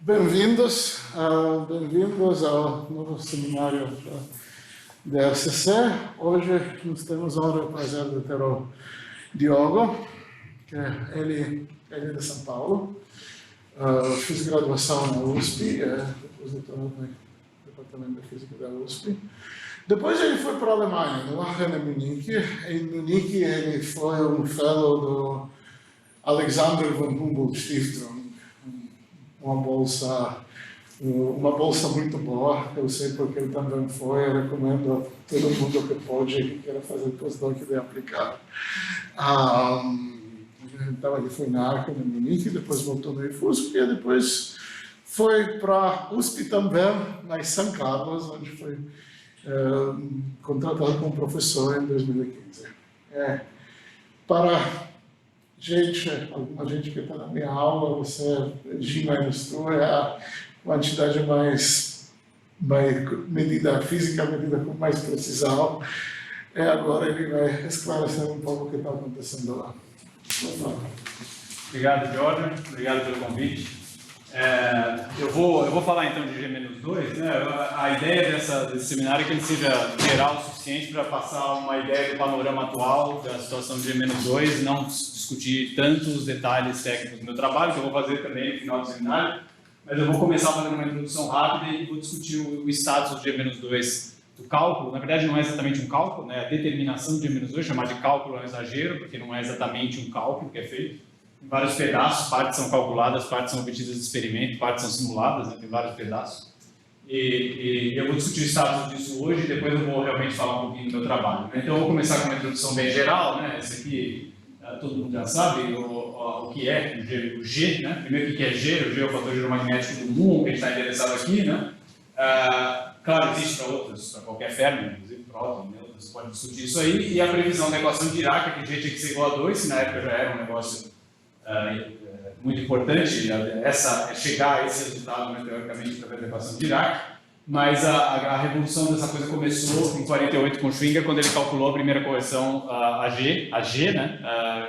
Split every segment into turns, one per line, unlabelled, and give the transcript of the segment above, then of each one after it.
Bem-vindos, bem-vindos ao novo seminário da RCC. Hoje nós temos a honra e o prazer de ter o Diogo, que ele é de São Paulo. Fiz graduação na USP, depois doutorado no Departamento de Física da USP. Depois ele foi para a Alemanha, no Aachen e Munique. Em Munique ele foi um fellow do Alexander von Humboldt Stiftung, uma bolsa muito boa. Eu sei porque ele também foi. Eu recomendo a todo mundo que pode, que queira fazer postdoc, de aplicar. Então ele foi na Aachen, em Munique, depois voltou no IFUSP e depois foi para a USP também, na São Carlos, onde foi contratado como professor em 2015. Para alguma gente que está na minha aula, você G-2 é a quantidade mais medida física, medida com mais precisão. Agora ele vai esclarecer um pouco o que está acontecendo lá.
Obrigado, Jordan. Obrigado pelo convite. Eu vou falar então de G-2, né? A ideia desse seminário é que ele seja geral o suficiente para passar uma ideia do panorama atual da situação de G-2, não discutir tantos detalhes técnicos do meu trabalho, que eu vou fazer também no final do seminário, mas eu vou começar fazendo uma introdução rápida e vou discutir o status do G-2 do cálculo. Na verdade, não é exatamente um cálculo, né? A determinação do G-2, chamar de cálculo é um exagero, porque não é exatamente um cálculo que é feito. Em vários pedaços, partes são calculadas, partes são obtidas de experimento, partes são simuladas, né? Tem vários pedaços. E eu vou discutir o status disso hoje e depois eu vou realmente falar um pouquinho do meu trabalho. Então eu vou começar com uma introdução bem geral, né? Esse aqui todo mundo já sabe o que é o G, né? Primeiro, o que é G? O G é o fator giromagnético do muon, que a gente está interessado aqui, né? Claro, existe para outros, para qualquer Fermi, inclusive próton, né? Você pode discutir isso aí. E a previsão da equação de Dirac, que G tinha que ser igual a 2, que na época já era um negócio muito importante, chegar a esse resultado, né, teoricamente, através da equação de Dirac, mas a revolução dessa coisa começou em 48 com Schwinger, quando ele calculou a primeira correção a G, né,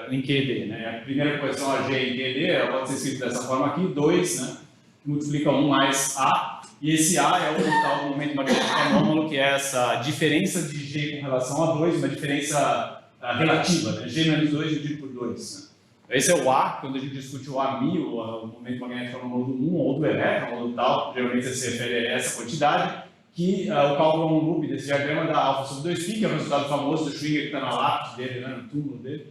em QED. Né? A primeira correção a G em QED, ela pode ser escrita dessa forma aqui, 2, né, multiplica 1 mais A, e esse A é o tal do momento magnético anômalo, que é essa diferença de G com relação a 2, uma diferença relativa, né, G menos 2 dividido por 2. Né? Esse é o A, quando a gente discute o A1000, o momento magnético anômalo do muon, ou do elétron, ou do tal, geralmente você se refere a essa quantidade, que o cálculo on loop desse diagrama dá alfa sobre 2π, que é o resultado famoso do Schwinger que está na lápide dele, né, no túmulo dele,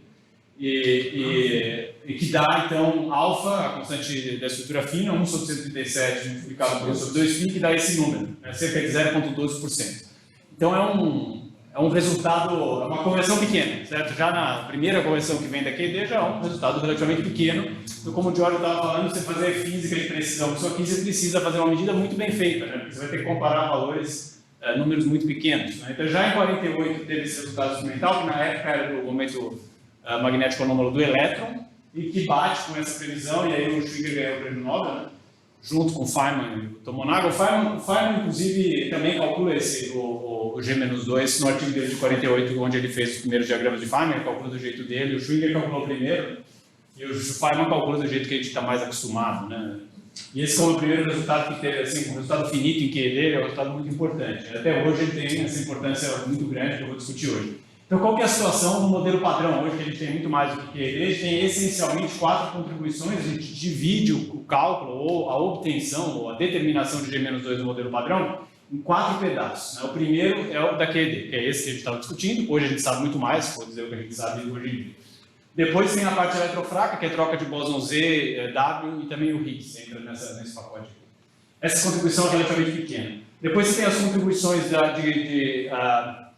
e que dá, então, alfa, a constante da estrutura fina, 1 sobre 137 multiplicado por 1 sobre 2π, que dá esse número, cerca de 0,12%. Então, é um resultado, é uma conversão pequena, certo? Já na primeira conversão que vem da QED já é um resultado relativamente pequeno. Então, como o Giorgio estava falando, você fazer física de precisão, só que você precisa fazer uma medida muito bem feita, né? Porque você vai ter que comparar valores, números muito pequenos. Né? Então, já em 48 teve esse resultado experimental, que na época era do momento magnético anômalo do elétron, e que bate com essa previsão, e aí o Schwinger ganhou o prêmio Nobel, né? Junto com o Feynman e o Tomonaga. O Feynman, inclusive, também calcula o G-2 no artigo dele de 48, onde ele fez os primeiros diagramas de Feynman, ele calcula do jeito dele, o Schwinger calculou primeiro, e o Feynman calcula do jeito que a gente está mais acostumado, né? E esse foi o primeiro resultado que teve, assim, um resultado finito em QED, é um resultado muito importante. Até hoje ele tem essa importância muito grande que eu vou discutir hoje. Então, qual que é a situação no modelo padrão hoje, que a gente tem muito mais do que QED? A gente tem essencialmente 4 contribuições, a gente divide o cálculo, ou a obtenção, ou a determinação de G-2 no modelo padrão, em 4 pedaços. Né? O primeiro é o da QED, que é esse que a gente estava discutindo, hoje a gente sabe muito mais, vou dizer o que a gente sabe hoje em dia. Depois tem a parte eletrofraca, que é troca de bóson Z, W, e também o Higgs, entra nesse pacote. Essa contribuição é relativamente pequena. Depois você tem as contribuições da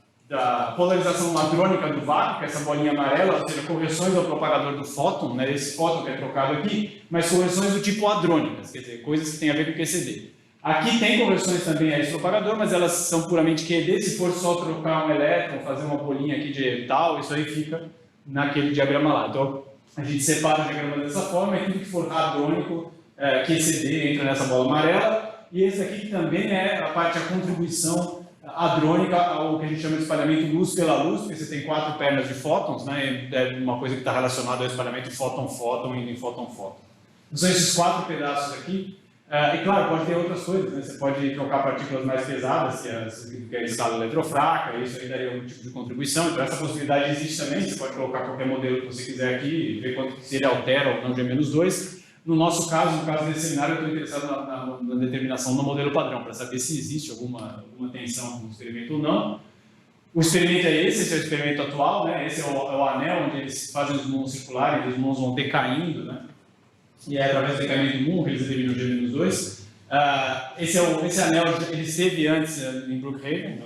polarização hadrônica do vácuo, que é essa bolinha amarela, ou seja, correções ao propagador do fóton, né, esse fóton que é trocado aqui, mas correções do tipo hadrônicas, quer dizer, coisas que têm a ver com QCD. Aqui tem conversões também a esse propagador, mas elas são puramente QED. Se for só trocar um elétron, fazer uma bolinha aqui de tal, isso aí fica naquele diagrama lá. Então, a gente separa o diagrama dessa forma, e tudo que for hadrônico, QCD, entra nessa bola amarela, e esse aqui também é a parte da contribuição hadrônica ao que a gente chama de espalhamento luz pela luz, porque você tem 4 pernas de fótons, né? É uma coisa que está relacionada ao espalhamento fóton-fóton e fóton-fóton. São esses 4 pedaços aqui E claro, pode ter outras coisas, né? Você pode trocar partículas mais pesadas, que é a escala eletrofraca, isso aí daria algum tipo de contribuição, então essa possibilidade existe também, você pode colocar qualquer modelo que você quiser aqui e ver quanto se ele altera ou não G-2. No nosso caso, no caso desse seminário, eu estou interessado na determinação do modelo padrão, para saber se existe alguma tensão no experimento ou não. O experimento é esse é o experimento atual, né? Esse é o anel onde eles fazem os muons circulares, e os muons vão decaindo, né? E é através do decaimento do muon que eles determinam G-2. Esse anel ele esteve antes em Brookhaven,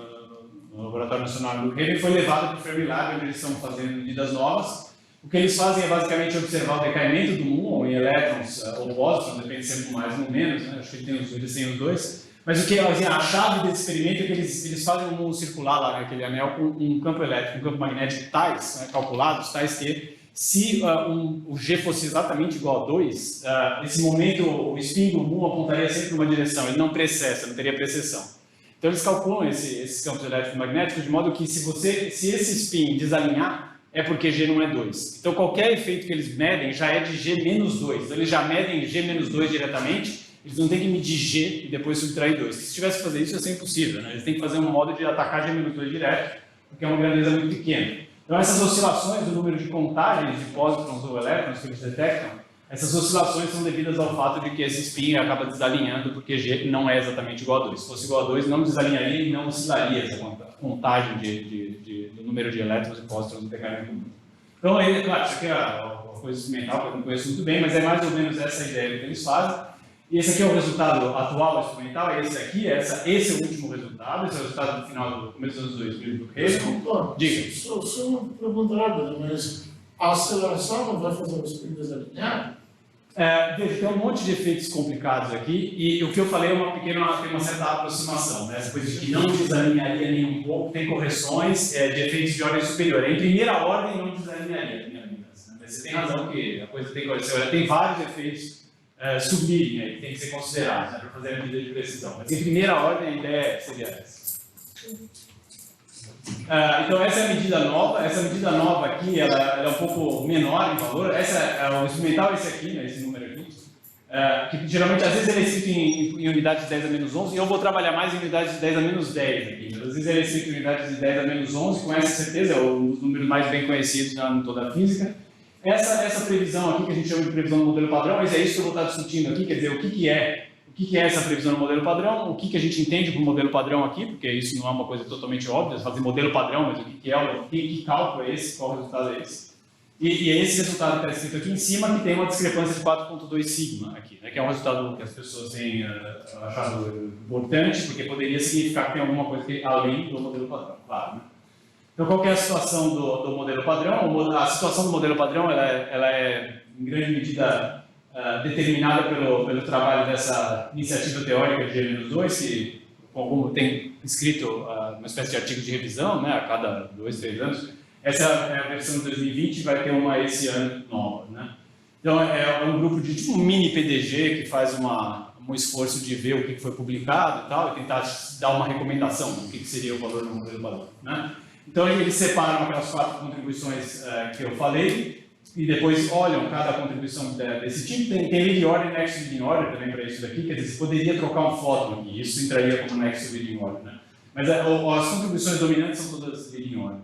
no Laboratório Nacional de Brookhaven, foi levado para o Fermilab, onde eles estão fazendo medidas novas. O que eles fazem é basicamente observar o decaimento do muon em elétrons ou pósitrons, depende sempre mais ou menos, né? Acho que eles têm os dois. Mas o que assim, a chave desse experimento é que eles fazem um muon circular lá naquele anel com um campo elétrico, um campo magnético tais, né, calculados, tais que se o G fosse exatamente igual a 2, nesse momento o spin do muon apontaria sempre em uma direção, ele não precessa, não teria precessão. Então eles calculam esses campos elétricos magnéticos de modo que se esse spin desalinhar, é porque G não é 2. Então qualquer efeito que eles medem já é de G menos 2. Então eles já medem G menos 2 diretamente, eles não têm que medir G e depois subtrair 2. Se tivesse que fazer isso, ia ser impossível, né? Eles têm que fazer um modo de atacar G menos 2 direto, porque é uma grandeza muito pequena. Então essas oscilações do número de contagens de pósitrons ou elétrons que eles detectam, essas oscilações são devidas ao fato de que esse spin acaba desalinhando porque G não é exatamente igual a 2. Se fosse igual a 2, não desalinharia e não oscilaria essa contagem do número de elétrons e pósitrons no decaimento do mundo. Então, claro, isso aqui é uma coisa experimental que eu não conheço muito bem, mas é mais ou menos essa ideia que eles fazem. E esse aqui é o resultado atual experimental, esse aqui, esse é o último resultado, esse é o resultado do final do começo dos anos 2000 do Brookhaven. Diga.
Só uma pergunta rápida, mas a aceleração não vai fazer o spin desalinhar?
Veja, tem um monte de efeitos complicados aqui, e o que eu falei tem uma certa aproximação, né? Essa coisa de que não desalinharia nem um pouco, tem correções de efeitos de ordem superior. Em primeira ordem, não desalinharia, minha amiga. Mas você tem razão que a coisa tem correção. Tem vários efeitos subirem aí, que tem que ser considerados, né, para fazer a medida de precisão. Mas em primeira ordem, a ideia seria essa. Então essa é a medida nova. Essa medida nova aqui, ela é um pouco menor em valor. O experimental é esse aqui, né, esse número aqui, que geralmente às vezes ele é escrito em unidades de 10 a menos 11, e eu vou trabalhar mais em unidades de 10 a menos 10 aqui. Às vezes ele é escrito em unidades de 10 a menos 11, com essa certeza, é um dos números mais bem conhecidos em toda a física. Essa previsão aqui, que a gente chama de previsão do modelo padrão, mas é isso que eu vou estar discutindo aqui, quer dizer, o que é essa previsão do modelo padrão, o que a gente entende por modelo padrão aqui, porque isso não é uma coisa totalmente óbvia, fazer modelo padrão, mas o que cálculo é esse, qual o resultado é esse. E é esse resultado que está escrito aqui em cima, que tem uma discrepância de 4,2 sigma aqui, né, que é um resultado que as pessoas têm achado importante, porque poderia significar que tem alguma coisa além do modelo padrão, claro, né? Então, qual que é a situação do modelo padrão? A situação do modelo padrão ela é em grande medida, determinada pelo trabalho dessa iniciativa teórica de G-2, que, como tem escrito uma espécie de artigo de revisão, né, a cada 2, 3 anos. Essa é a versão de 2020, vai ter uma esse ano nova, né? Então, é um grupo de tipo um mini PDG que faz um esforço de ver o que foi publicado e tal, e tentar dar uma recomendação do que seria o valor do modelo padrão, né? Então, eles separam aquelas 4 contribuições que eu falei e depois olham cada contribuição desse tipo. Tem leading order e next leading order também para isso daqui, quer dizer, você poderia trocar um fóton aqui, isso entraria como next leading order, né? Mas as contribuições dominantes são todas leading order,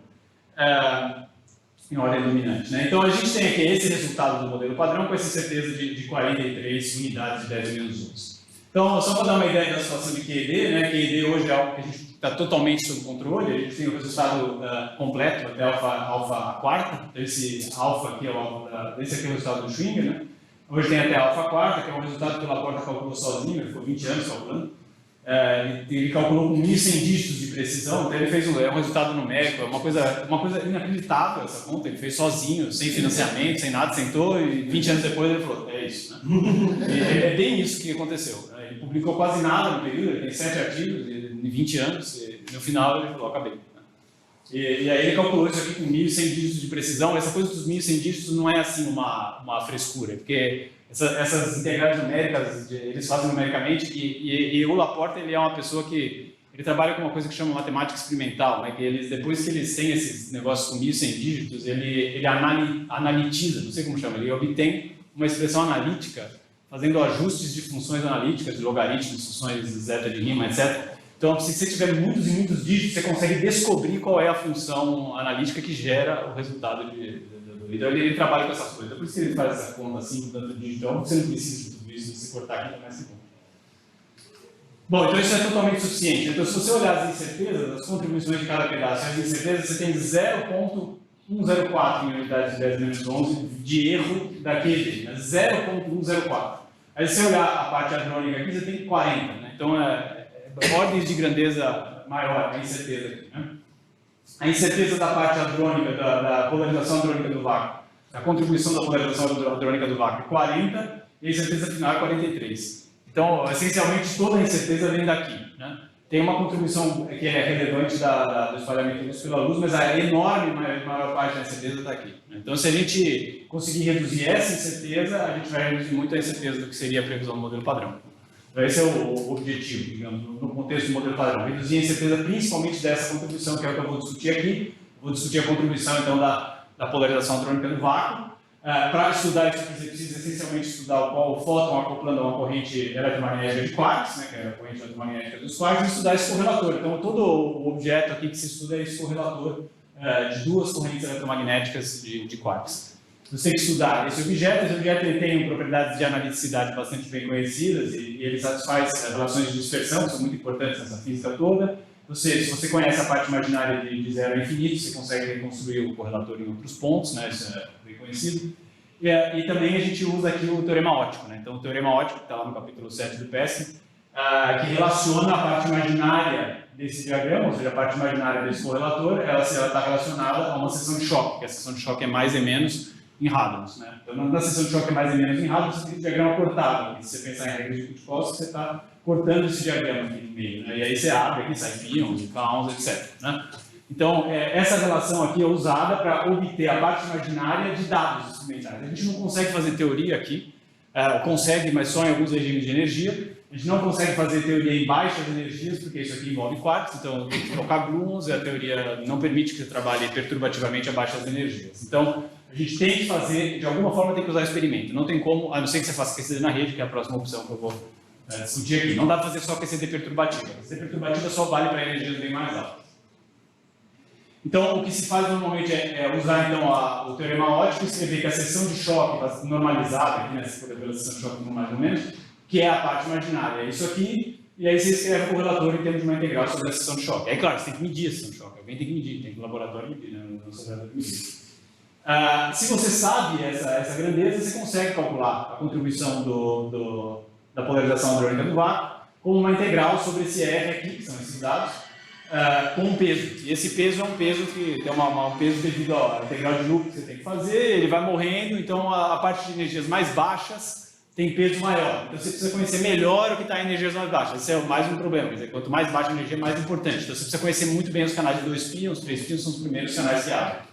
em ordem dominante, né? Então, a gente tem aqui esse resultado do modelo padrão com essa certeza de 43 unidades de 10 menos 11. Então, só para dar uma ideia da situação de QED, né? QED hoje é algo que a gente está totalmente sob controle, a gente tem o resultado completo até alfa quarta, esse alfa aqui esse aqui é o resultado do Schwinger, né? Hoje tem até alfa quarta, que é um resultado que o Laporta calculou sozinho, ele ficou 20 anos calculando. Ele calculou com 1.100 dígitos de precisão, então ele fez um resultado numérico, uma coisa inacreditável essa conta, ele fez sozinho, sem financiamento, sem nada, sentou e 20 anos depois ele falou, é isso, né? É bem isso que aconteceu, né? Ele publicou quase nada no período, ele tem 7 artigos em 20 anos, e no final ele falou, acabei. Né? E aí ele calculou isso aqui com 1.100 dígitos de precisão. Essa coisa dos 1.100 dígitos não é assim uma frescura, porque essas integrais numéricas eles fazem numericamente, e o Laporta ele é uma pessoa que ele trabalha com uma coisa que chama matemática experimental, né? Que depois que eles têm esses negócios com 1.100 dígitos, ele analitiza, não sei como chama, ele obtém uma expressão analítica fazendo ajustes de funções analíticas, de logaritmos, funções zeta de Riemann, etc. Então, se você tiver muitos e muitos dígitos, você consegue descobrir qual é a função analítica que gera o resultado então ele trabalha com essas coisas. Então, por isso que ele faz essa conta assim, com tanto dígito. Então, você não precisa de tudo isso, se cortar aqui, também é segundo. Bom, então isso é totalmente suficiente. Então, se você olhar as incertezas, as contribuições de cada pedaço, as incertezas, você tem 0,104 em unidades de 10-11 de erro da QED, né? 0,104. Aí, se você olhar a parte hadrônica aqui, você tem 40, né? Então, ordens de grandeza maior, a incerteza aqui, né? A incerteza da parte hadrônica, da polarização hadrônica do vácuo, a contribuição da polarização hadrônica do vácuo é 40, e a incerteza final é 43. Então, essencialmente, toda a incerteza vem daqui, né? Tem uma contribuição que é relevante do espalhamento luz pela luz, mas a enorme maior parte da incerteza está aqui, né? Então, se a gente conseguir reduzir essa incerteza, a gente vai reduzir muito a incerteza do que seria a previsão do modelo padrão. Então, esse é o objetivo, digamos, no contexto do modelo padrão. Reduzir a incerteza principalmente dessa contribuição, que é o que eu vou discutir aqui. Vou discutir a contribuição, então, da polarização hadrônica do vácuo. Para estudar isso, você precisa essencialmente estudar qual o fóton acoplando a uma corrente eletromagnética de quarks, né, que é a corrente eletromagnética dos quarks, e estudar esse correlator. Então, todo o objeto aqui que se estuda é esse correlator de duas correntes eletromagnéticas de quarks. Você tem que estudar esse objeto ele tem propriedades de analiticidade bastante bem conhecidas e ele satisfaz relações de dispersão, que são muito importantes nessa física toda. Se você conhece a parte imaginária de zero a infinito, você consegue reconstruir o correlator em outros pontos, né? Isso é bem conhecido. E também a gente usa aqui o teorema óptico, né? Então, o teorema óptico, que está lá no capítulo 7 do Peskin, que relaciona a parte imaginária desse diagrama, ou seja, a parte imaginária desse correlator, ela está relacionada a uma seção de choque, que a seção de choque é mais e menos em Hadrons, né? Então, na seção de choque é mais e menos em Hadrons, você tem um diagrama cortável. E se você pensar em regras de Kutchkowski, você está cortando esse diagrama aqui no meio, né? E aí você abre aqui, sai pions, clowns, etc, né? Então, essa relação aqui é usada para obter a parte imaginária de dados experimentais. A gente não consegue fazer teoria aqui, consegue, mas só em alguns regimes de energia. A gente não consegue fazer teoria em baixas energias, porque isso aqui envolve quarks, então tem que trocar gluons, e a teoria não permite que você trabalhe perturbativamente a baixas energias. Então, a gente tem que fazer, de alguma forma, tem que usar experimento. Não tem como, a não ser que você faça QCD na rede, que é a próxima opção que eu vou discutir aqui. Não dá para fazer só QCD perturbativa. QCD perturbativa só vale para energias bem mais altas. Então, o que se faz normalmente é usar então, o teorema óptico e escrever que a seção de choque está normalizada, aqui nessa pela seção de choque mais ou menos, que é a parte imaginária. É isso aqui, e aí você escreve o correlator em termos de uma integral sobre a seção de choque. Aí, claro, você tem que medir a seção de choque. Alguém tem que medir, tem que o laboratório medir, né? Não sei medir. Se você sabe essa grandeza, você consegue calcular a contribuição da polarização hadrônica do vácuo como uma integral sobre esse R aqui, que são esses dados, com um peso. E esse peso é um peso que tem um peso devido à integral de lucro que você tem que fazer, ele vai morrendo, então a parte de energias mais baixas tem peso maior. Então você precisa conhecer melhor o que está em energias mais baixas. Esse é mais um problema, quer dizer, quanto mais baixa a energia, mais importante. Então você precisa conhecer muito bem os canais de 2 π, os 3 π são os primeiros canais que abrem.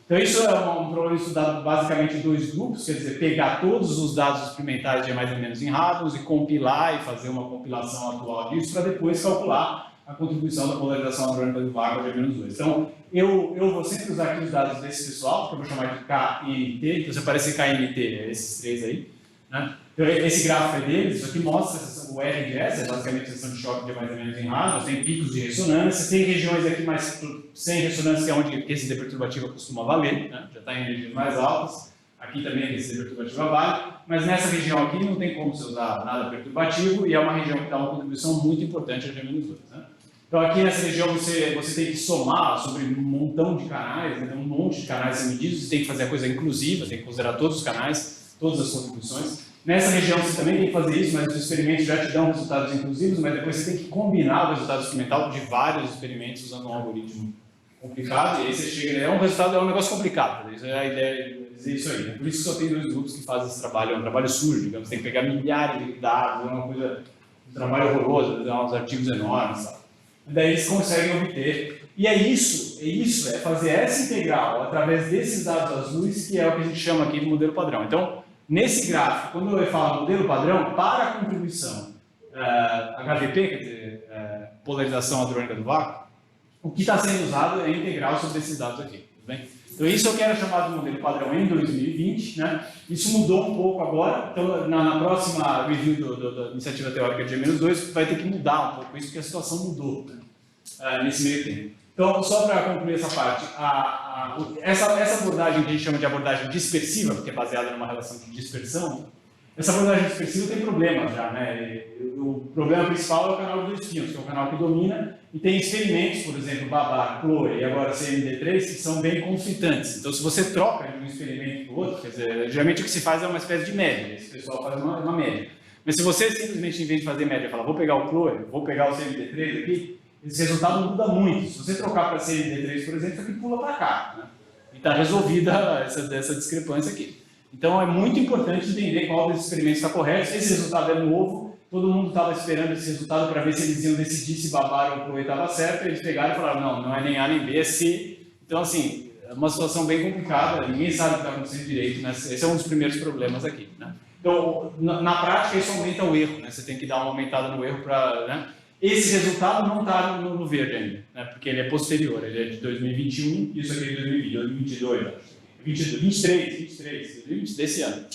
Então isso é um problema estudado basicamente em dois grupos, quer dizer, pegar todos os dados experimentais de mais ou menos em Hadrons e compilar e fazer uma compilação atual disso para depois calcular a contribuição da polarização hadrônica do vácuo a G-2. Então, eu vou sempre usar aqui os dados desse pessoal, que eu vou chamar de KNT, então se aparecer KNT, é esses três aí, né? Então, esse gráfico é deles, isso aqui mostra o R de S, é basicamente a seção de choque de mais ou menos em Hadrons, tem picos de ressonância, tem regiões aqui mais sem ressonância, que é onde a QCD perturbativa costuma valer, né? Já está em regiões mais altas, aqui também a QCD perturbativa vale, mas nessa região aqui não tem como você usar nada perturbativo e é uma região que dá uma contribuição muito importante a G-2, né? Então aqui nessa região você tem que somar sobre um montão de canais, então um monte de canais são medidos, você tem que fazer a coisa inclusiva, tem que considerar todos os canais, todas as contribuições. Nessa região você também tem que fazer isso, mas os experimentos já te dão resultados inclusivos, mas depois você tem que combinar o resultado experimental de vários experimentos usando um algoritmo complicado, e aí você chega, é um negócio complicado, isso é a ideia de dizer isso aí, né? Por isso que só tem dois grupos que fazem esse trabalho, é um trabalho sujo, digamos, você tem que pegar milhares de dados, é uma coisa, um trabalho horroroso, é uns artigos enormes, sabe? E daí eles conseguem obter, e é fazer essa integral através desses dados azuis, que é o que a gente chama aqui de modelo padrão. Então, nesse gráfico, quando eu falo modelo padrão, para a contribuição HVP, quer dizer, polarização hadrônica do vácuo, o que está sendo usado é a integral sobre esses dados aqui. Tudo bem? Então isso eu quero chamar de modelo padrão em 2020, né? Isso mudou um pouco agora, então na próxima review da iniciativa teórica de G-2 vai ter que mudar um pouco isso, porque a situação mudou, né? Nesse meio tempo. Então, só para concluir essa parte, essa abordagem que a gente chama de abordagem dispersiva, porque é baseada numa relação de dispersão, essa abordagem dispersiva tem problemas já, né? O problema principal é o canal dos espinhos, que é o canal que domina, e tem experimentos, por exemplo, Babar, Chloe e agora CMD3, que são bem conflitantes. Então, se você troca de um experimento para o outro, quer dizer, geralmente o que se faz é uma espécie de média, esse pessoal faz uma média. Mas se você simplesmente, em vez de fazer média, fala, vou pegar o Chloe, vou pegar o CMD3 aqui, esse resultado muda muito. Se você trocar para CMD3, por exemplo, isso aqui pula para cá, né? E está resolvida essa discrepância aqui. Então, é muito importante entender qual desses experimentos está correto. Esse resultado é novo, todo mundo estava esperando esse resultado para ver se eles iam decidir se Babar ou Chloe estava certo, eles pegaram e falaram, não é nem A nem B, é C. Então, assim, é uma situação bem complicada, ninguém sabe o que está acontecendo direito, né? Esse é um dos primeiros problemas aqui, né? Então, na prática, isso aumenta o erro, né? Você tem que dar uma aumentada no erro para... Né? Esse resultado não está no verde ainda, né? Porque ele é posterior, ele é de 2021, isso aqui é de 2020, 2022, acho. 23, desse ano.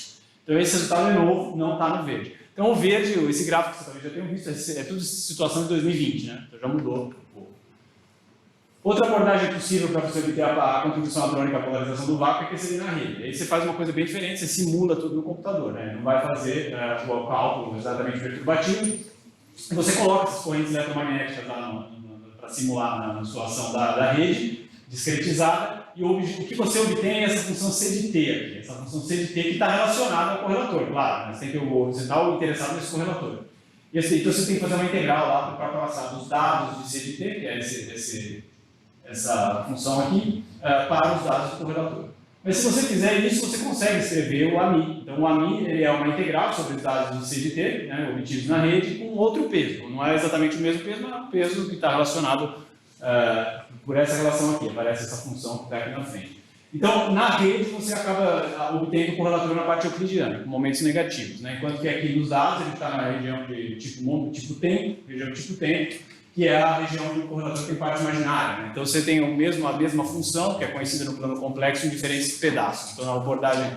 Então esse resultado é novo, não está no verde. Então o verde, esse gráfico que vocês talvez já tenham visto, é tudo situação de 2020, né? Então já mudou um pouco. Outra abordagem possível para você obter a contribuição hadrônica à polarização do vácuo é aquecer na rede. Aí você faz uma coisa bem diferente, você simula tudo no computador, né? Não vai fazer o cálculo exatamente perturbativo. Você coloca essas correntes eletromagnéticas lá para simular na sua ação da rede discretizada, e o que você obtém é essa função C de T aqui, essa função C de T que está relacionada ao correlator, claro, mas tem que o horizontal interessado nesse correlator. E assim, então você tem que fazer uma integral lá para passar dos dados de C de T, que é essa função aqui, para os dados do correlator. Mas se você fizer isso, você consegue escrever o AMI. Então o AMI ele é uma integral sobre os dados de C de T, né, obtidos na rede, com outro peso. Não é exatamente o mesmo peso, mas é um peso que está relacionado por essa relação aqui, aparece essa função que está aqui na frente. Então, na rede, você acaba obtendo o correlator na parte euclidiana, com momentos negativos, né? Enquanto que aqui nos dados, ele está na região de tipo tempo, que é a região onde o correlator tem parte imaginária, né? Então, você tem a mesma função, que é conhecida no plano complexo, em diferentes pedaços. Então, na abordagem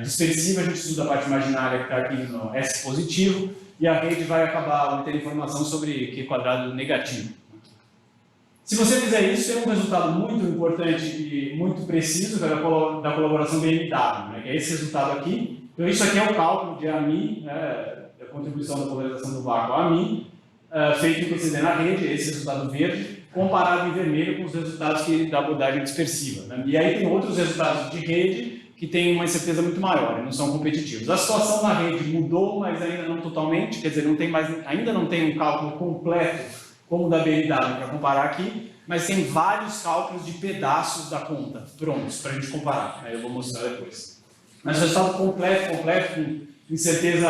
dispersiva, a gente estuda a parte imaginária que está aqui no S positivo, e a rede vai acabar obtendo informação sobre Q quadrado negativo. Se você fizer isso, tem um resultado muito importante e muito preciso da colaboração BMW, né, que é esse resultado aqui. Então, isso aqui é o cálculo de AMI, né, da contribuição da polarização do vácuo AMI, feito em PCD na rede, esse resultado verde, comparado em vermelho com os resultados da abordagem dispersiva, né. E aí tem outros resultados de rede que têm uma incerteza muito maior e não são competitivos. A situação na rede mudou, mas ainda não totalmente, quer dizer, ainda não tem um cálculo completo como o da BMW para comparar aqui, mas tem vários cálculos de pedaços da conta prontos para a gente comparar. Aí eu vou mostrar depois. Mas o resultado completo, com incerteza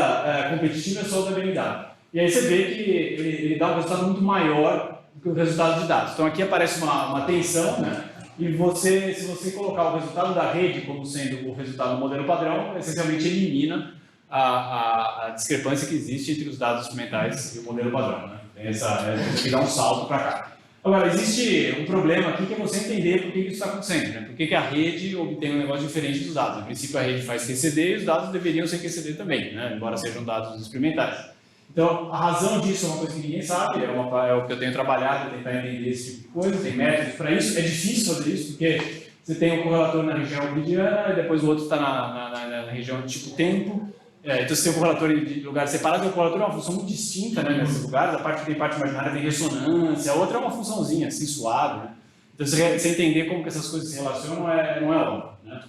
competitiva, é só o da BMW. E aí você vê que ele dá um resultado muito maior do que o resultado de dados. Então aqui aparece uma tensão, né? E se você colocar o resultado da rede como sendo o resultado do modelo padrão, essencialmente elimina a discrepância que existe entre os dados experimentais e o modelo padrão, né? Tem que dar um salto para cá. Agora, existe um problema aqui que é você entender por que isso está acontecendo, né? Por que a rede obtém um negócio diferente dos dados. No princípio, a rede faz QCD e os dados deveriam ser QCD também, né? Embora sejam dados experimentais. Então, a razão disso é uma coisa que ninguém sabe, é o que eu tenho trabalhado, tentar entender esse tipo de coisa, tem métodos para isso. É difícil fazer isso, porque você tem um correlator na região euclidiana e depois o outro está na região de tipo tempo. Então você tem um correlator de lugares separados, o correlator é uma função muito distinta, né, nesses lugares, a parte que tem parte imaginária tem ressonância, a outra é uma funçãozinha, assim, suave, né? Então você entender como que essas coisas se relacionam não é óbvio, né?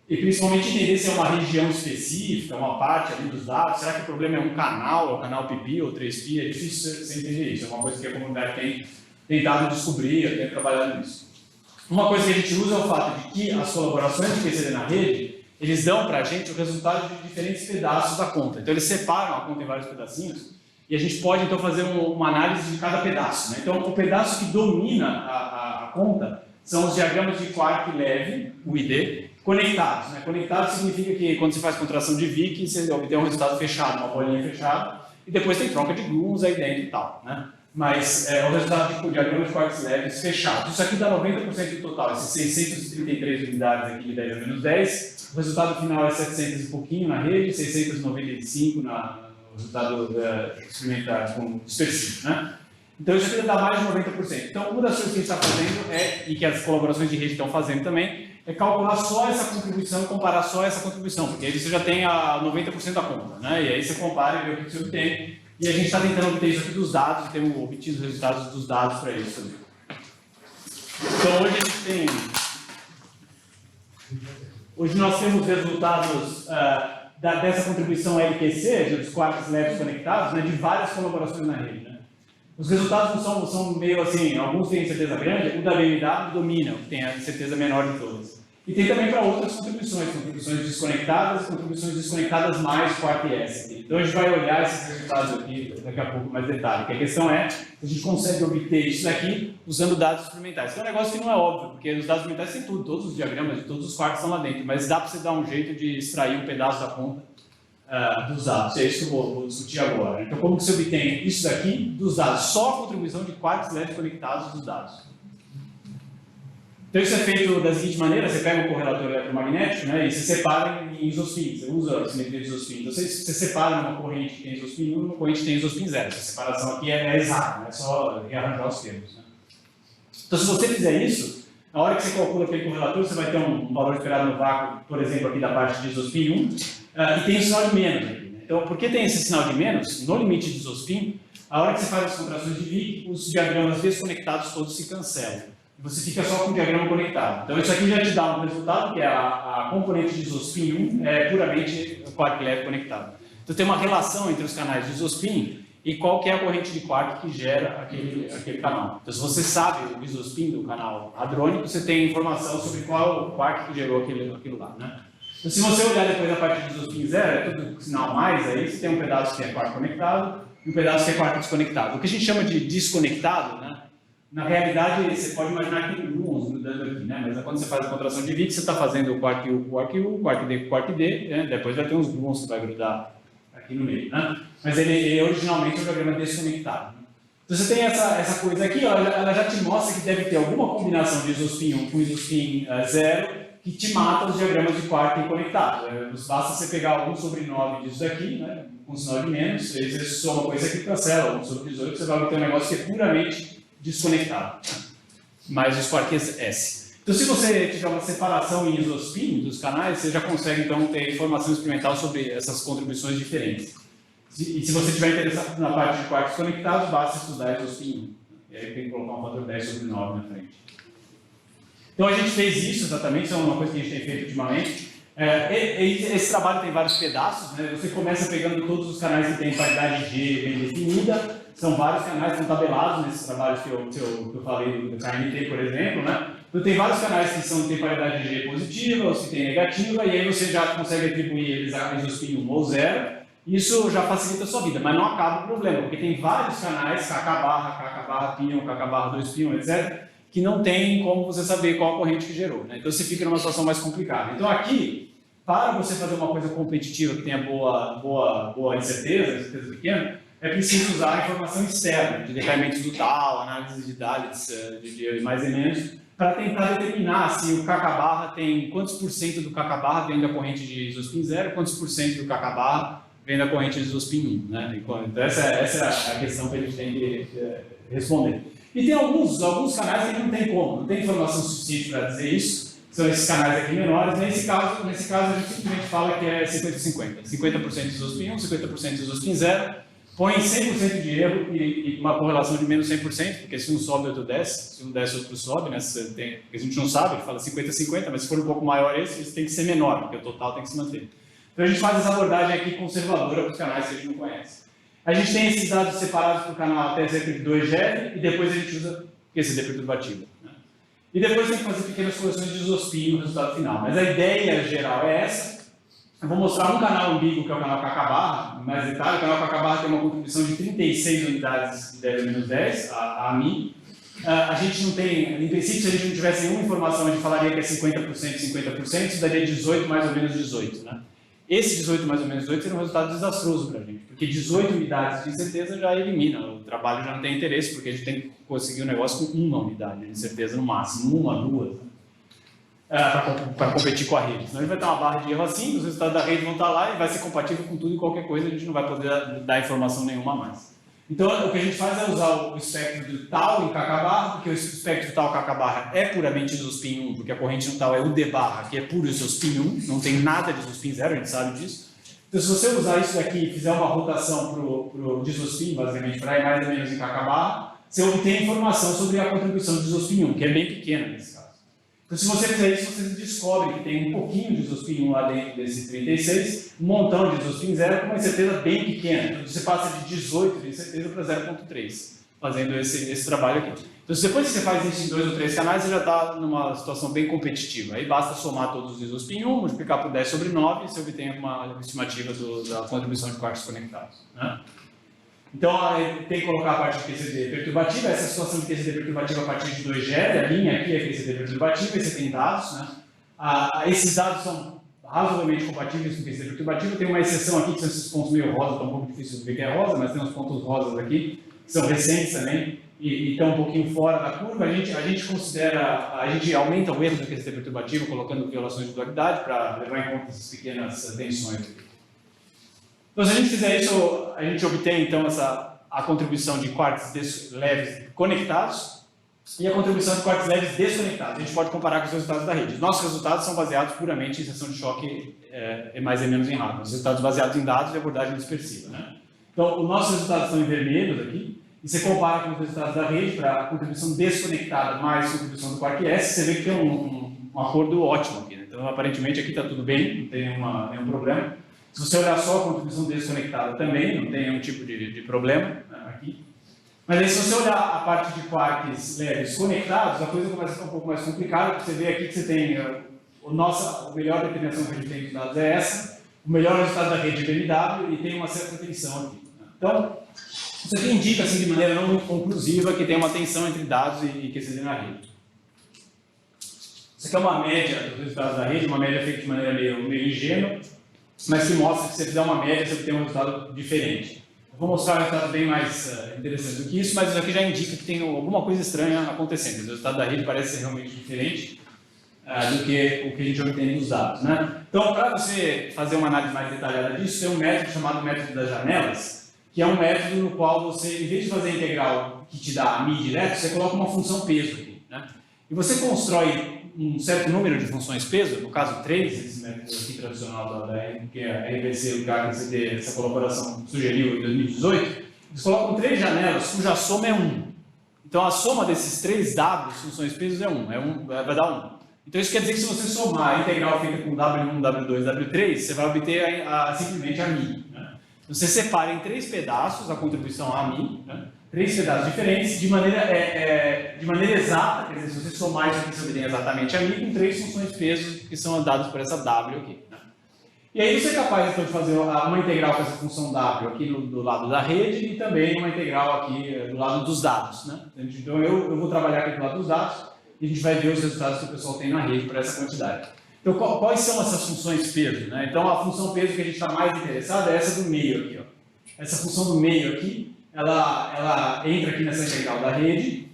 E principalmente entender se é uma região específica, uma parte ali dos dados, será que o problema é um canal, é o canal pp ou 3pi, é difícil você entender isso, é uma coisa que a comunidade tem tentado descobrir, tem trabalhado nisso. Uma coisa que a gente usa é o fato de que as colaborações de QCD na rede, eles dão para a gente o resultado de diferentes pedaços da conta. Então, eles separam a conta em vários pedacinhos e a gente pode, então, fazer uma análise de cada pedaço, né? Então, o pedaço que domina a conta são os diagramas de quark leve, o ID, conectados, né? Conectados significa que, quando você faz contração de Wick, você obtém um resultado fechado, uma bolinha fechada, e depois tem troca de gluons aí dentro e tal, né? mas é o resultado de diagrama de quarks leves fechados. Isso aqui dá 90% do total, esses 633 unidades aqui de 10 a menos 10. O resultado final é 700 e pouquinho na rede, 695 no resultado experimental com dispersivo, né? Então isso aqui dá mais de 90%. Então uma das coisas que a gente está fazendo e que as colaborações de rede estão fazendo também, é calcular só essa contribuição e comparar só essa contribuição, porque aí você já tem a 90% da conta, né? E aí você compara e vê o que você obtém. E a gente está tentando obter isso aqui dos dados, e temos obtido os resultados dos dados para isso também. Então hoje a gente tem... Hoje nós temos resultados dessa contribuição LQC, dos quarks leves conectados, né, de várias colaborações na rede, né? Os resultados não são meio assim, alguns têm certeza grande, o da BMW domina, o que tem a certeza menor de todas. E tem também para outras contribuições contribuições desconectadas mais quark S. Então a gente vai olhar esses resultados aqui daqui a pouco mais detalhe, porque a questão é se a gente consegue obter isso daqui usando dados experimentais. Que é um negócio que não é óbvio, porque os dados experimentais têm tudo, todos os diagramas, todos os quarks estão lá dentro, mas dá para você dar um jeito de extrair um pedaço da conta dos dados. É isso que eu vou discutir agora. Então como que você obtém isso daqui dos dados? Só a contribuição de quarks leves conectados dos dados. Então isso é feito da seguinte maneira, você pega um correlator eletromagnético, né, e você separa em isospin, você usa a simetria de isospin. Então você separa uma corrente que tem isospin 1 e uma corrente que tem isospin 0. Essa separação aqui é exata, não é só rearranjar os termos. Né? Então se você fizer isso, na hora que você calcula aquele correlator, você vai ter um valor esperado no vácuo, por exemplo, aqui da parte de isospin 1, e tem um sinal de menos aqui. Né? Então por que tem esse sinal de menos? No limite de isospin, a hora que você faz as contrações de Wick, os diagramas desconectados todos se cancelam. Você fica só com o diagrama conectado. Então isso aqui já te dá um resultado, que é a componente de isospin 1 é puramente quark leve conectado. Então tem uma relação entre os canais de isospin e qual que é a corrente de quark que gera aquele canal. Então se você sabe o isospin do canal hadrônico, você tem informação sobre qual quark que gerou aquilo lá, né? Então se você olhar depois a parte de isospin 0, é tudo sinal mais, aí você tem um pedaço que é quark conectado e um pedaço que é quark desconectado. O que a gente chama de desconectado, né? Na realidade, você pode imaginar que tem gluons mudando aqui, né? Mas quando você faz a contração de Wick, você está fazendo o quark U, quark U, quark D, quark D, né? Depois vai ter uns gluons que vai grudar aqui no meio, né? Mas ele originalmente é um diagrama desconectado. Né? Então você tem essa coisa aqui, ela já te mostra que deve ter alguma combinação de isospin 1 com isospin 0 que te mata os diagramas de quark conectados. Basta você pegar 1 sobre 9 disso daqui, né? Com sinal de menos, aí você soma com isso aqui e cancela, 1 sobre 18, você vai ter um negócio que é puramente desconectado, mais os quarks S. Então, se você tiver uma separação em isospin dos canais, você já consegue, então, ter informação experimental sobre essas contribuições diferentes. E se você estiver interessado na parte de quarks conectados, basta estudar isospin 1. E aí tem que colocar um fator 10 sobre 9 na frente. Então, a gente fez isso exatamente, isso é uma coisa que a gente tem feito ultimamente. Esse trabalho tem vários pedaços, né? Você começa pegando todos os canais que têm paridade G bem definida. São vários canais que estão tabelados nesses trabalhos que eu falei do KNT, por exemplo, né? Então tem vários canais que têm paridade G positiva, ou que têm negativa, e aí você já consegue atribuir eles a isospin 1 ou 0. Isso já facilita a sua vida, mas não acaba o problema, porque tem vários canais, KK pion, KK 2 pion, etc., que não tem como você saber qual a corrente que gerou, né? Então você fica numa situação mais complicada. Então aqui, para você fazer uma coisa competitiva que tenha boa incerteza pequena, é preciso usar a informação externa, de decaimentos do tal, análise de Dalits, de mais e menos, para tentar determinar se o KK tem quantos por cento do KK vem da corrente de isospin 0, quantos por cento do KK vem da corrente de isospin 1. Né? Então essa é a questão que a gente tem que responder. E tem alguns canais que não tem como, não tem informação suficiente para dizer isso, são esses canais aqui menores. Nesse caso a gente simplesmente fala que é 50-50. 50% de isospin 1, 50% de isospin 0, põe 100% de erro e uma correlação de menos 100%, porque se um sobe, o outro desce, se um desce, o outro sobe, né? Porque a gente não sabe, fala 50-50, mas se for um pouco maior esse tem que ser menor, porque o total tem que se manter. Então a gente faz essa abordagem aqui conservadora para os canais que a gente não conhece. A gente tem esses dados separados para o canal até cerca de 2 GeV, e depois a gente usa QCD perturbativo. Né? E depois tem que fazer pequenas correções de isospin no resultado final. Mas a ideia geral é essa. Eu vou mostrar um canal ambíguo, que é o canal KK, mais detalhe. O canal KK tem uma contribuição de 36 unidades de 10 a menos 10, a mim. A gente não tem, em princípio, se a gente não tivesse nenhuma informação, a gente falaria que é 50%, 50%, isso daria 18, mais ou menos 18. Né? Esse 18 mais ou menos 18 seria um resultado desastroso para a gente, porque 18 unidades de incerteza já elimina, o trabalho já não tem interesse, porque a gente tem que conseguir um negócio com uma unidade de incerteza no máximo, uma, duas, para competir com a rede. Senão a gente vai ter uma barra de erro assim, os resultados da rede vão estar lá e vai ser compatível com tudo e qualquer coisa, a gente não vai poder dar informação nenhuma a mais. Então, o que a gente faz é usar o espectro do tal em kk barra, porque o espectro tal kk barra é puramente isospin 1, porque a corrente no tal é UD barra, que é puro isospin 1, não tem nada de isospin 0, a gente sabe disso. Então, se você usar isso daqui e fizer uma rotação para o isospin, basicamente para ir mais ou menos em kk barra, você obtém informação sobre a contribuição de isospin 1, que é bem pequena nesse caso. Então, se você fizer isso, você descobre que tem um pouquinho de isospin 1 lá dentro desse 36, um montão de isospin 0 com uma incerteza bem pequena. Então, você passa de 18 de incerteza para 0,3, fazendo esse trabalho aqui. Então, depois que você faz isso em 2 ou 3 canais, você já está numa situação bem competitiva. Aí basta somar todos os isospin 1, multiplicar por 10 sobre 9 e você obtém uma estimativa da contribuição de quartos conectados, né? Então, tem que colocar a parte de QCD perturbativa, essa situação de QCD perturbativa a partir de 2G, a linha aqui é QCD perturbativa, e você tem dados, né? Esses dados são razoavelmente compatíveis com QCD perturbativa, tem uma exceção aqui, que são esses pontos meio rosa, está um pouco difícil de ver que é rosa, mas tem uns pontos rosas aqui, que são recentes também, e estão um pouquinho fora da curva. A gente aumenta o erro do QCD perturbativo, colocando violações de dualidade, para levar em conta essas pequenas tensões aqui. Então, se a gente fizer isso, a gente obtém então a contribuição de quartos leves conectados e a contribuição de quartos leves desconectados. A gente pode comparar com os resultados da rede. Os nossos resultados são baseados puramente em seção de choque mais e menos em hardware. Os resultados baseados em dados e abordagem dispersiva, né? Então, os nossos resultados estão em vermelhos aqui, e você compara com os resultados da rede para a contribuição desconectada mais a contribuição do quark S, você vê que tem um acordo ótimo aqui, né? Então, aparentemente, aqui está tudo bem, não tem nenhum problema. Se você olhar só a contribuição desconectada também, não tem nenhum tipo de problema, né, aqui. Mas aí, se você olhar a parte de quarks leves conectados, a coisa começa a ficar um pouco mais complicada, porque você vê aqui que você tem a melhor determinação que a gente tem dos dados é essa, o melhor resultado da rede é BMW e tem uma certa tensão aqui, né? Então, isso aqui indica, assim, de maneira não muito conclusiva, que tem uma tensão entre dados e QCD na rede. Isso aqui é uma média dos resultados da rede, uma média feita de maneira meio ingênua, mas que mostra que se você fizer uma média, você obtém um resultado diferente. Eu vou mostrar um resultado bem mais interessante do que isso, mas isso aqui já indica que tem alguma coisa estranha acontecendo. O resultado da rede parece ser realmente diferente do que o que a gente obtém dos dados, né? Então, para você fazer uma análise mais detalhada disso, tem um método chamado método das janelas, que é um método no qual você, em vez de fazer a integral que te dá a mi direto, você coloca uma função peso aqui, né? E você constrói um certo número de funções peso, no caso 3, esse método aqui tradicional que é a RBC, o KCD, essa colaboração sugeriu em 2018, eles colocam 3 janelas cuja soma é 1. Então a soma desses 3 dados, funções peso, é 1, vai dar 1. Então isso quer dizer que se você somar a integral feita com W1, W2, W3, você vai obter simplesmente a mi, né? Você separa em 3 pedaços a contribuição a mi, né? 3 pedaços diferentes, de maneira exata, quer dizer, se você somar isso aqui, você obtém exatamente a mi, com 3 funções peso que são dadas por essa W aqui, né? E aí você é capaz então de fazer uma integral com essa função W aqui do lado da rede e também uma integral aqui do lado dos dados, né? Então eu vou trabalhar aqui do lado dos dados e a gente vai ver os resultados que o pessoal tem na rede para essa quantidade. Então quais são essas funções peso, né? Então a função peso que a gente está mais interessado é essa do meio aqui, ó. Essa função do meio aqui, ela entra aqui nessa integral da rede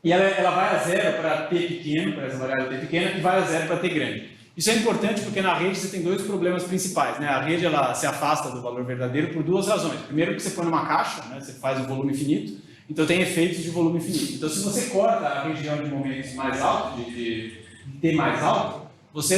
e ela vai a 0 para t pequeno, para essa variável t pequena, e vai a 0 para t grande. Isso é importante porque na rede você tem 2 problemas principais, né? A rede ela se afasta do valor verdadeiro por 2 razões. Primeiro que você põe numa caixa, né? Você faz o volume infinito, então tem efeitos de volume infinito. Então se você corta a região de momentos mais alto, de t mais alto, você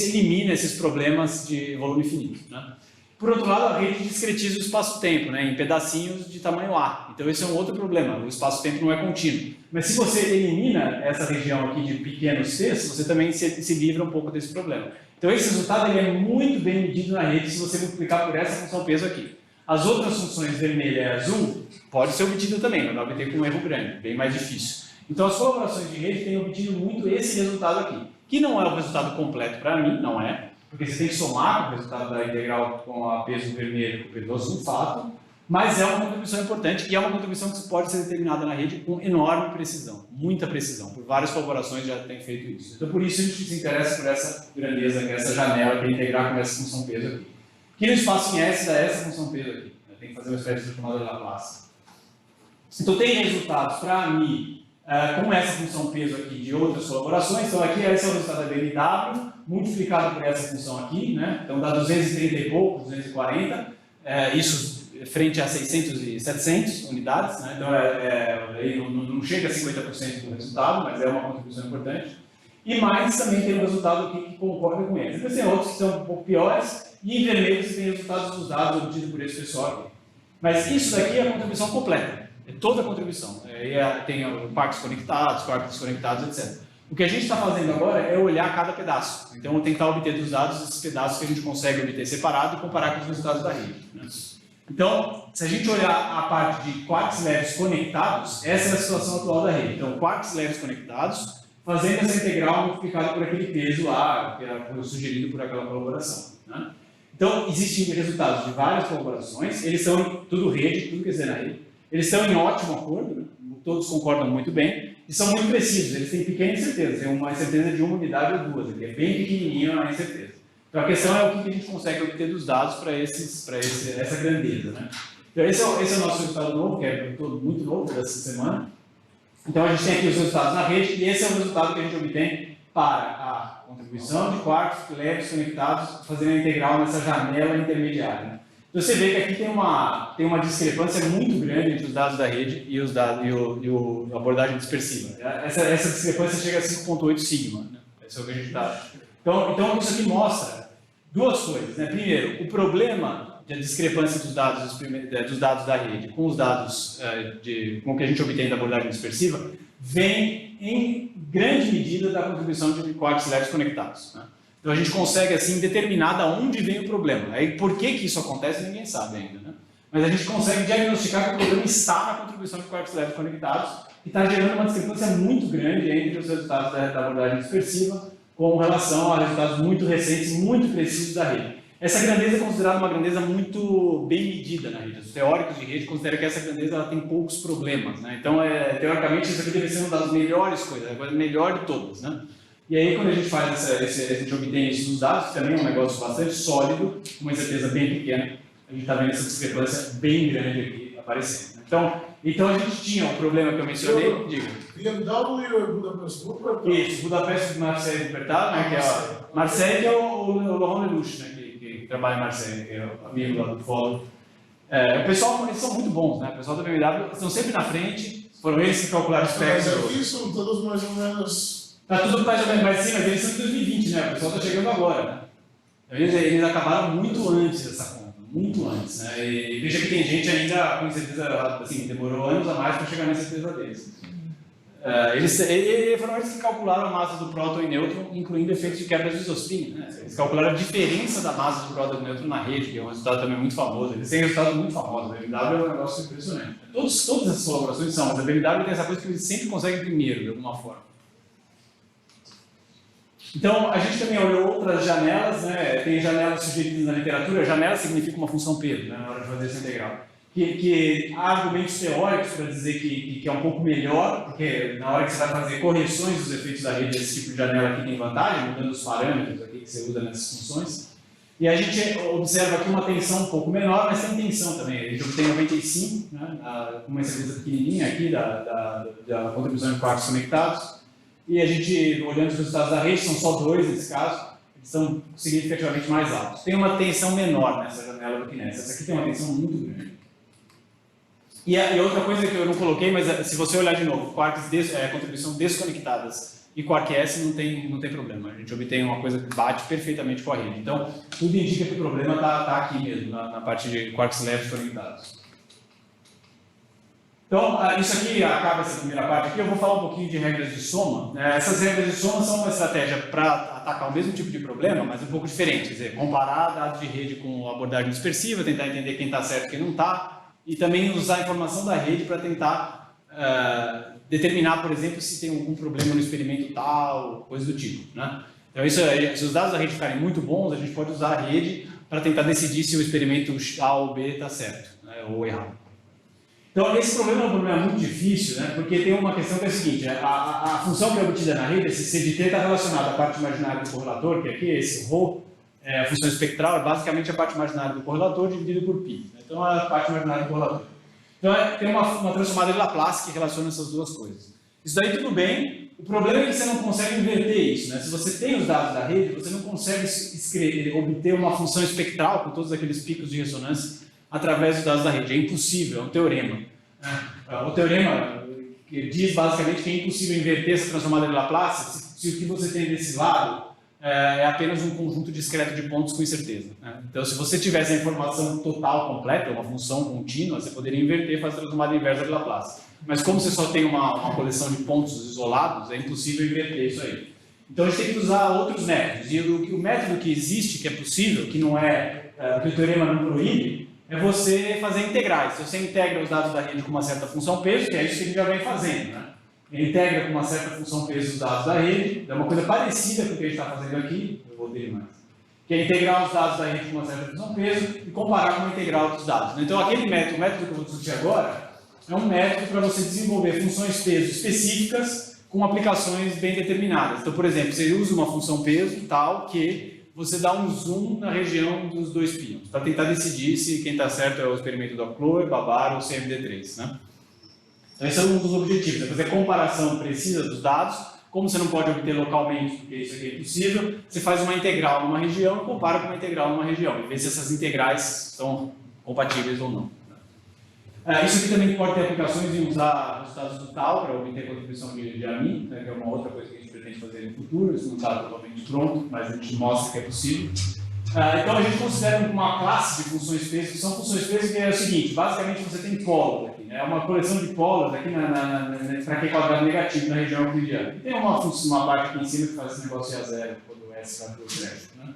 elimina esses problemas de volume infinito, né? Por outro lado, a rede discretiza o espaço-tempo, né, em pedacinhos de tamanho A. Então, esse é um outro problema, o espaço-tempo não é contínuo. Mas se você elimina essa região aqui de pequenos t's, você também se livra um pouco desse problema. Então, esse resultado ele é muito bem medido na rede se você multiplicar por essa função peso aqui. As outras funções vermelha e azul pode ser obtida também, mas vai obter com um erro grande, bem mais difícil. Então, as colaborações de rede têm obtido muito esse resultado aqui, que não é o resultado completo para mim, não é, porque você tem que somar o resultado da integral com a peso vermelho com o peso azul, fato, mas é uma contribuição importante e é uma contribuição que pode ser determinada na rede com enorme precisão, muita precisão, por várias colaborações já tem feito isso. Então, por isso a gente se interessa por essa grandeza, essa janela que é integrar com essa função peso aqui. que no espaço em S dá essa função peso aqui. Tem que fazer uma espécie de transformador de Laplace. Então, tem resultados para mim com essa função peso aqui de outras colaborações. Então, aqui esse é o resultado da BNW, multiplicado por essa função aqui, né? Então, dá 230 e pouco, 240, isso frente a 600 e 700 unidades, né? Então, não chega a 50% do resultado, mas é uma contribuição importante. E mais também tem um resultado aqui que concorda com eles. Depois tem outros que são um pouco piores, e em vermelho você tem resultados dos dados obtidos por esse pessoal aqui. Mas isso daqui é a contribuição completa, é toda a contribuição. Tem quarks conectados, etc. O que a gente está fazendo agora é olhar cada pedaço. Então, tentar obter dos dados esses pedaços que a gente consegue obter separado e comparar com os resultados da rede, né? Então, se a gente olhar a parte de quarks leves conectados, essa é a situação atual da rede. Então, quarks leves conectados, fazendo essa integral multiplicada por aquele peso lá, que era sugerido por aquela colaboração, né? Então, existem resultados de várias colaborações, eles são tudo rede, tudo que dizer na rede, eles estão em ótimo acordo, né? Todos concordam muito bem, e são muito precisos, eles têm pequena incerteza, tem uma incerteza de uma unidade ou duas, aqui é bem pequenininha a incerteza. Então, a questão é o que a gente consegue obter dos dados para essa grandeza, né? Então, esse é o nosso resultado novo, que é muito novo dessa semana. Então, a gente tem aqui os resultados na rede, e esse é o resultado que a gente obtém para a contribuição de quarks leves conectados, fazendo a integral nessa janela intermediária, né? Então, você vê que aqui tem uma discrepância muito grande entre os dados da rede e a abordagem dispersiva. Essa discrepância chega a 5,8 sigma, né? Esse é o que a gente está. Então, isso aqui mostra duas coisas, né? Primeiro, o problema da discrepância dos dados da rede com os dados com o que a gente obtém da abordagem dispersiva vem em grande medida da contribuição de quarks leves conectados, né? Então a gente consegue assim determinar de onde vem o problema. Aí por que isso acontece ninguém sabe ainda, né? Mas a gente consegue diagnosticar que o problema está na contribuição de quarks leves conectados e está gerando uma discrepância muito grande entre os resultados da abordagem dispersiva com relação a resultados muito recentes, muito precisos da rede. Essa grandeza é considerada uma grandeza muito bem medida na rede. Os teóricos de rede consideram que essa grandeza ela tem poucos problemas, né? Então, teoricamente, isso aqui deve ser uma das melhores coisas, a coisa melhor de todas, né? E aí, quando a gente faz a gente obtém isso dos dados, que também é um negócio bastante sólido, com uma certeza bem pequena, a gente está vendo essa discrepância bem grande aqui aparecendo. Então a gente tinha um problema que eu mencionei, diga.
BMW é Budapeste Wuppertal?
Isso, Budapeste Marseille Wuppertal, né, que é Marseille, que é o Laurent Lelouch, né, que trabalha em Marseille, que é o amigo lá do Fórum. O pessoal, eles são muito bons, né? O pessoal da BMW estão sempre na frente, foram eles que calcularam os
Mas
specs.
aqui são todos mais ou menos...
Está tudo mais ou menos, mas sim, mas eles são de 2020, né? O pessoal está chegando agora, né? Eles acabaram muito antes dessa conta, muito antes, né? E veja que tem gente ainda com certeza, assim, demorou anos a mais para chegar na certeza deles. Foram eles que calcularam a massa do próton e nêutron, incluindo efeitos de quebra de isospin, né? Eles calcularam a diferença da massa do próton e nêutron na rede, que é um resultado também muito famoso. Eles têm resultados muito famosos. A BMW é um negócio impressionante. Todas essas colaborações são, mas a BMW tem essa coisa que eles sempre conseguem primeiro, de alguma forma. Então, a gente também olhou outras janelas, né? Tem janelas sugeridas na literatura. Janela significa uma função peso, né? Na hora de fazer essa integral. Que há argumentos teóricos para dizer que é um pouco melhor, porque na hora que você vai fazer correções dos efeitos da rede, esse tipo de janela aqui tem vantagem, mudando os parâmetros aqui que você usa nessas funções. E a gente observa aqui uma tensão um pouco menor, mas tem tensão também. A gente obtém 95, né? Com uma certeza pequenininha aqui da contribuição de quarks conectados. E a gente, olhando os resultados da rede, são só dois nesse caso, eles são significativamente mais altos. Tem uma tensão menor nessa janela do que nessa. Essa aqui tem uma tensão muito grande. E outra coisa que eu não coloquei, mas se você olhar de novo, quarks contribuição desconectadas e quark S não tem problema. A gente obtém uma coisa que bate perfeitamente com a rede. Então, tudo indica que o problema está aqui mesmo, na parte de quarks leves conectados. Então, isso aqui acaba essa primeira parte aqui. Eu vou falar um pouquinho de regras de soma. Essas regras de soma são uma estratégia para atacar o mesmo tipo de problema, mas um pouco diferente. Quer dizer, comparar dados de rede com abordagem dispersiva, tentar entender quem está certo e quem não está, e também usar a informação da rede para tentar determinar, por exemplo, se tem algum problema no experimento tal, coisa do tipo, né? Então, se os dados da rede ficarem muito bons, a gente pode usar a rede para tentar decidir se o experimento A ou B está certo, né, ou errado. Então, esse problema é um problema muito difícil, né? Porque tem uma questão que é a seguinte, a função que é obtida na rede, esse CDT está relacionado à parte imaginária do correlator, que aqui é esse ρ, A função espectral é basicamente a parte imaginária do correlator dividida por π. Então, é a parte imaginária do correlator. Então, tem uma transformada de Laplace que relaciona essas duas coisas. Isso daí tudo bem, o problema é que você não consegue inverter isso, né? Se você tem os dados da rede, você não consegue obter uma função espectral com todos aqueles picos de ressonância através dos dados da rede. É impossível, é um teorema. O teorema diz basicamente que é impossível inverter essa transformada de Laplace se o que você tem desse lado é apenas um conjunto discreto de pontos com incerteza. Então, se você tivesse a informação total completa, uma função contínua, você poderia inverter e fazer a transformada inversa de Laplace. Mas como você só tem uma coleção de pontos isolados, é impossível inverter isso aí. Então, a gente tem que usar outros métodos. E o método que existe, que é possível, que não é que o teorema não proíbe, é você fazer integrais. Se você integra os dados da rede com uma certa função peso, que é isso que a gente já vem fazendo, né? Ele integra com uma certa função peso os dados da rede, é uma coisa parecida com o que a gente está fazendo aqui, eu vou ter mais, que é integrar os dados da rede com uma certa função peso e comparar com a integral dos dados. Então, aquele método, o método que eu vou discutir agora, é um método para você desenvolver funções peso específicas com aplicações bem determinadas. Então, por exemplo, você usa uma função peso tal que você dá um zoom na região dos dois píons, para tentar decidir se quem está certo é o experimento do Cloer, Babar ou CMD3, né? Então, esse é um dos objetivos, é fazer comparação precisa dos dados. Como você não pode obter localmente, porque isso aqui é impossível, você faz uma integral numa região e compara com uma integral numa região, e vê se essas integrais são compatíveis ou não. Isso aqui também pode ter aplicações em usar resultados do tal para obter contribuição de AMI, né, que é uma outra coisa que a gente pretende fazer no futuro. Isso não está totalmente pronto, mas a gente mostra que é possível. Então, a gente considera uma classe de funções peso, que são funções peso, que é o seguinte: basicamente você tem polos aqui, né? É uma coleção de polos aqui para Q quadrado negativo na região euclidiana. E tem uma parte aqui em cima que faz esse negócio a zero, quando o S vai para o zero, né?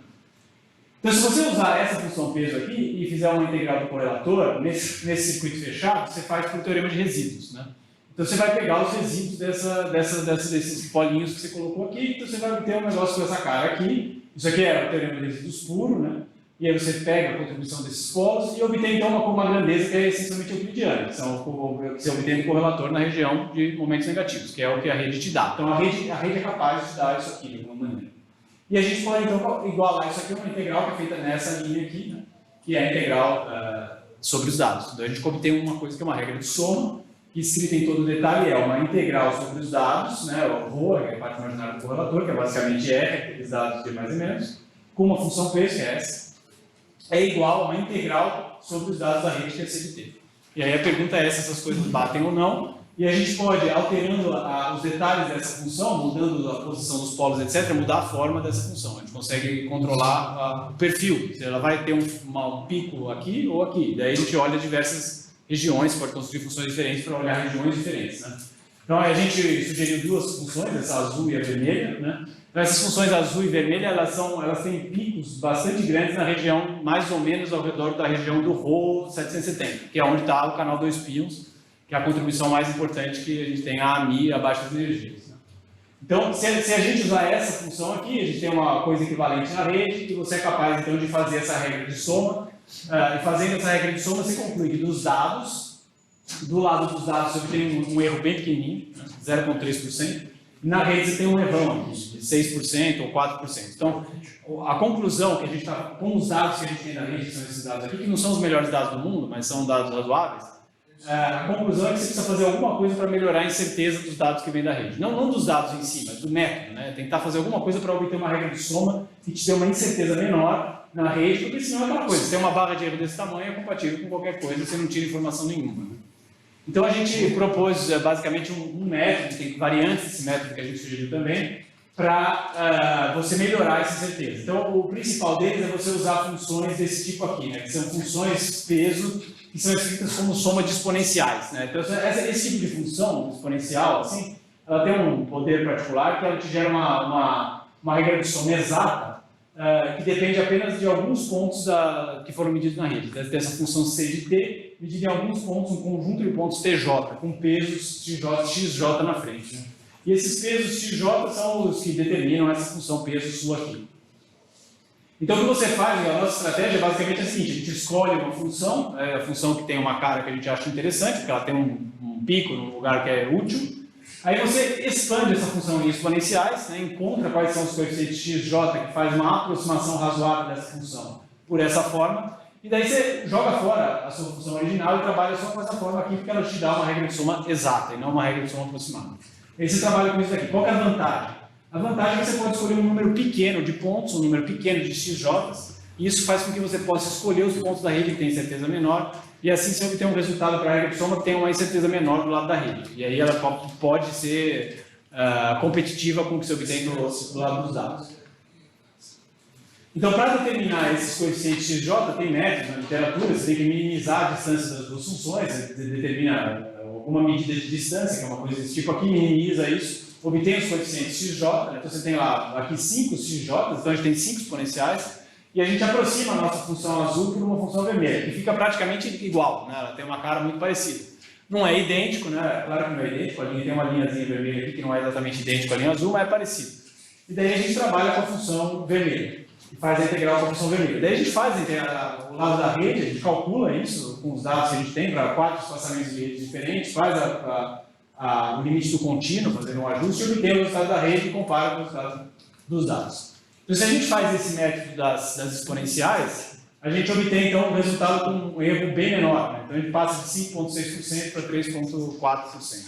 Então, se você usar essa função peso aqui e fizer uma integral do correlator, nesse circuito fechado, você faz por teorema de resíduos, né? Então, você vai pegar os resíduos desses polinhos que você colocou aqui, então você vai obter um negócio com essa cara aqui. Isso aqui é o teorema de resíduos puro, né? E aí você pega a contribuição desses polos e obtém então uma grandeza que é essencialmente euclidiana, que você obtém do correlator na região de momentos negativos, que é o que a rede te dá. Então, a rede é capaz de te dar isso aqui de alguma maneira. E a gente pode então igualar isso aqui a uma integral que é feita nessa linha aqui, né? Que é a integral sobre os dados. Então, a gente obtém uma coisa que é uma regra de soma, que escrita em todo detalhe é uma integral sobre os dados, né, o ρ, que é a parte imaginária do correlator, que é basicamente R, aqueles dados de mais e menos, com uma função peso, que é essa, é igual a uma integral sobre os dados da rede, que é CDT. E aí a pergunta é se essas coisas batem ou não, e a gente pode, alterando os detalhes dessa função, mudando a posição dos polos, etc., mudar a forma dessa função. A gente consegue controlar o perfil, se ela vai ter um pico aqui ou aqui. Daí a gente olha diversas regiões, pode construir funções diferentes para olhar regiões diferentes, né? Então, a gente sugeriu duas funções, essa azul e a vermelha, né? Então, essas funções azul e vermelha, elas têm picos bastante grandes na região, mais ou menos ao redor da região do ρ 770, que é onde está o canal 2 pions, que é a contribuição mais importante que a gente tem a AMI, abaixo das energias, né? Então, se a gente usar essa função aqui, a gente tem uma coisa equivalente na rede, e você é capaz, então, de fazer essa regra de soma. E fazendo essa regra de soma, você conclui que dos dados, do lado dos dados você tem um erro bem pequenininho, né, 0,3%, e na rede você tem um errão aqui, de 6% ou 4%. Então, a conclusão que a gente está, com os dados que a gente tem na rede, que são esses dados aqui, que não são os melhores dados do mundo, mas são dados razoáveis, a conclusão é que você precisa fazer alguma coisa para melhorar a incerteza dos dados que vêm da rede. Não dos dados em si, mas do método, né? Tentar fazer alguma coisa para obter uma regra de soma que te dê uma incerteza menor na rede, porque senão é aquela coisa, se tem uma barra de erro desse tamanho, é compatível com qualquer coisa, você não tira informação nenhuma, né? Então a gente propôs basicamente um método, tem variantes desse método que a gente sugeriu também, para você melhorar essa certeza. Então o principal deles é você usar funções desse tipo aqui, né? Que são funções peso, que são escritas como soma de exponenciais, né? Então esse tipo de função exponencial, assim, ela tem um poder particular que ela te gera uma regra de soma exata, que depende apenas de alguns pontos que foram medidos na rede. Dessa função C de T, medida em alguns pontos, um conjunto de pontos TJ, com pesos XJ na frente, né? E esses pesos XJ são os que determinam essa função peso sua aqui. Então, o que você faz, a nossa estratégia é basicamente a seguinte: a gente escolhe uma função, a função que tem uma cara que a gente acha interessante, porque ela tem um pico num lugar que é útil, Aí você expande essa função em exponenciais, né, encontra quais são os coeficientes x, j, que faz uma aproximação razoável dessa função por essa forma, e daí você joga fora a sua função original e trabalha só com essa forma aqui, porque ela te dá uma regra de soma exata e não uma regra de soma aproximada. Aí você trabalha com isso aqui. Qual que é a vantagem? A vantagem é que você pode escolher um número pequeno de pontos, um número pequeno de xj's, e isso faz com que você possa escolher os pontos da rede que tem certeza menor, e assim você obter um resultado para a regra de soma que tem uma incerteza menor do lado da rede. E aí ela pode ser competitiva com o que você obtém do lado dos dados. Então, para determinar esses coeficientes xj, tem métodos na literatura, você tem que minimizar a distância das duas funções, você determina alguma medida de distância, que é uma coisa desse tipo aqui, minimiza isso, obtém os coeficientes xj, né? Então você tem lá aqui 5 xj, então a gente tem 5 exponenciais, e a gente aproxima a nossa função azul por uma função vermelha, que fica praticamente igual, né? Ela tem uma cara muito parecida. Não é idêntico, né? Claro que não é idêntico, a linha tem uma linhazinha vermelha aqui que não é exatamente idêntico à linha azul, mas é parecido. E daí a gente trabalha com a função vermelha. E faz a integral com a função vermelha. Daí a gente faz o lado da rede, a gente calcula isso com os dados que a gente tem para 4 espaçamentos de redes diferentes, faz o limite do contínuo, fazendo um ajuste, e obtém o resultado da rede e compara com o resultado dos dados. Então, se a gente faz esse método das exponenciais, a gente obtém então um resultado com um erro bem menor. Né? Então a gente passa de 5,6% para 3,4%.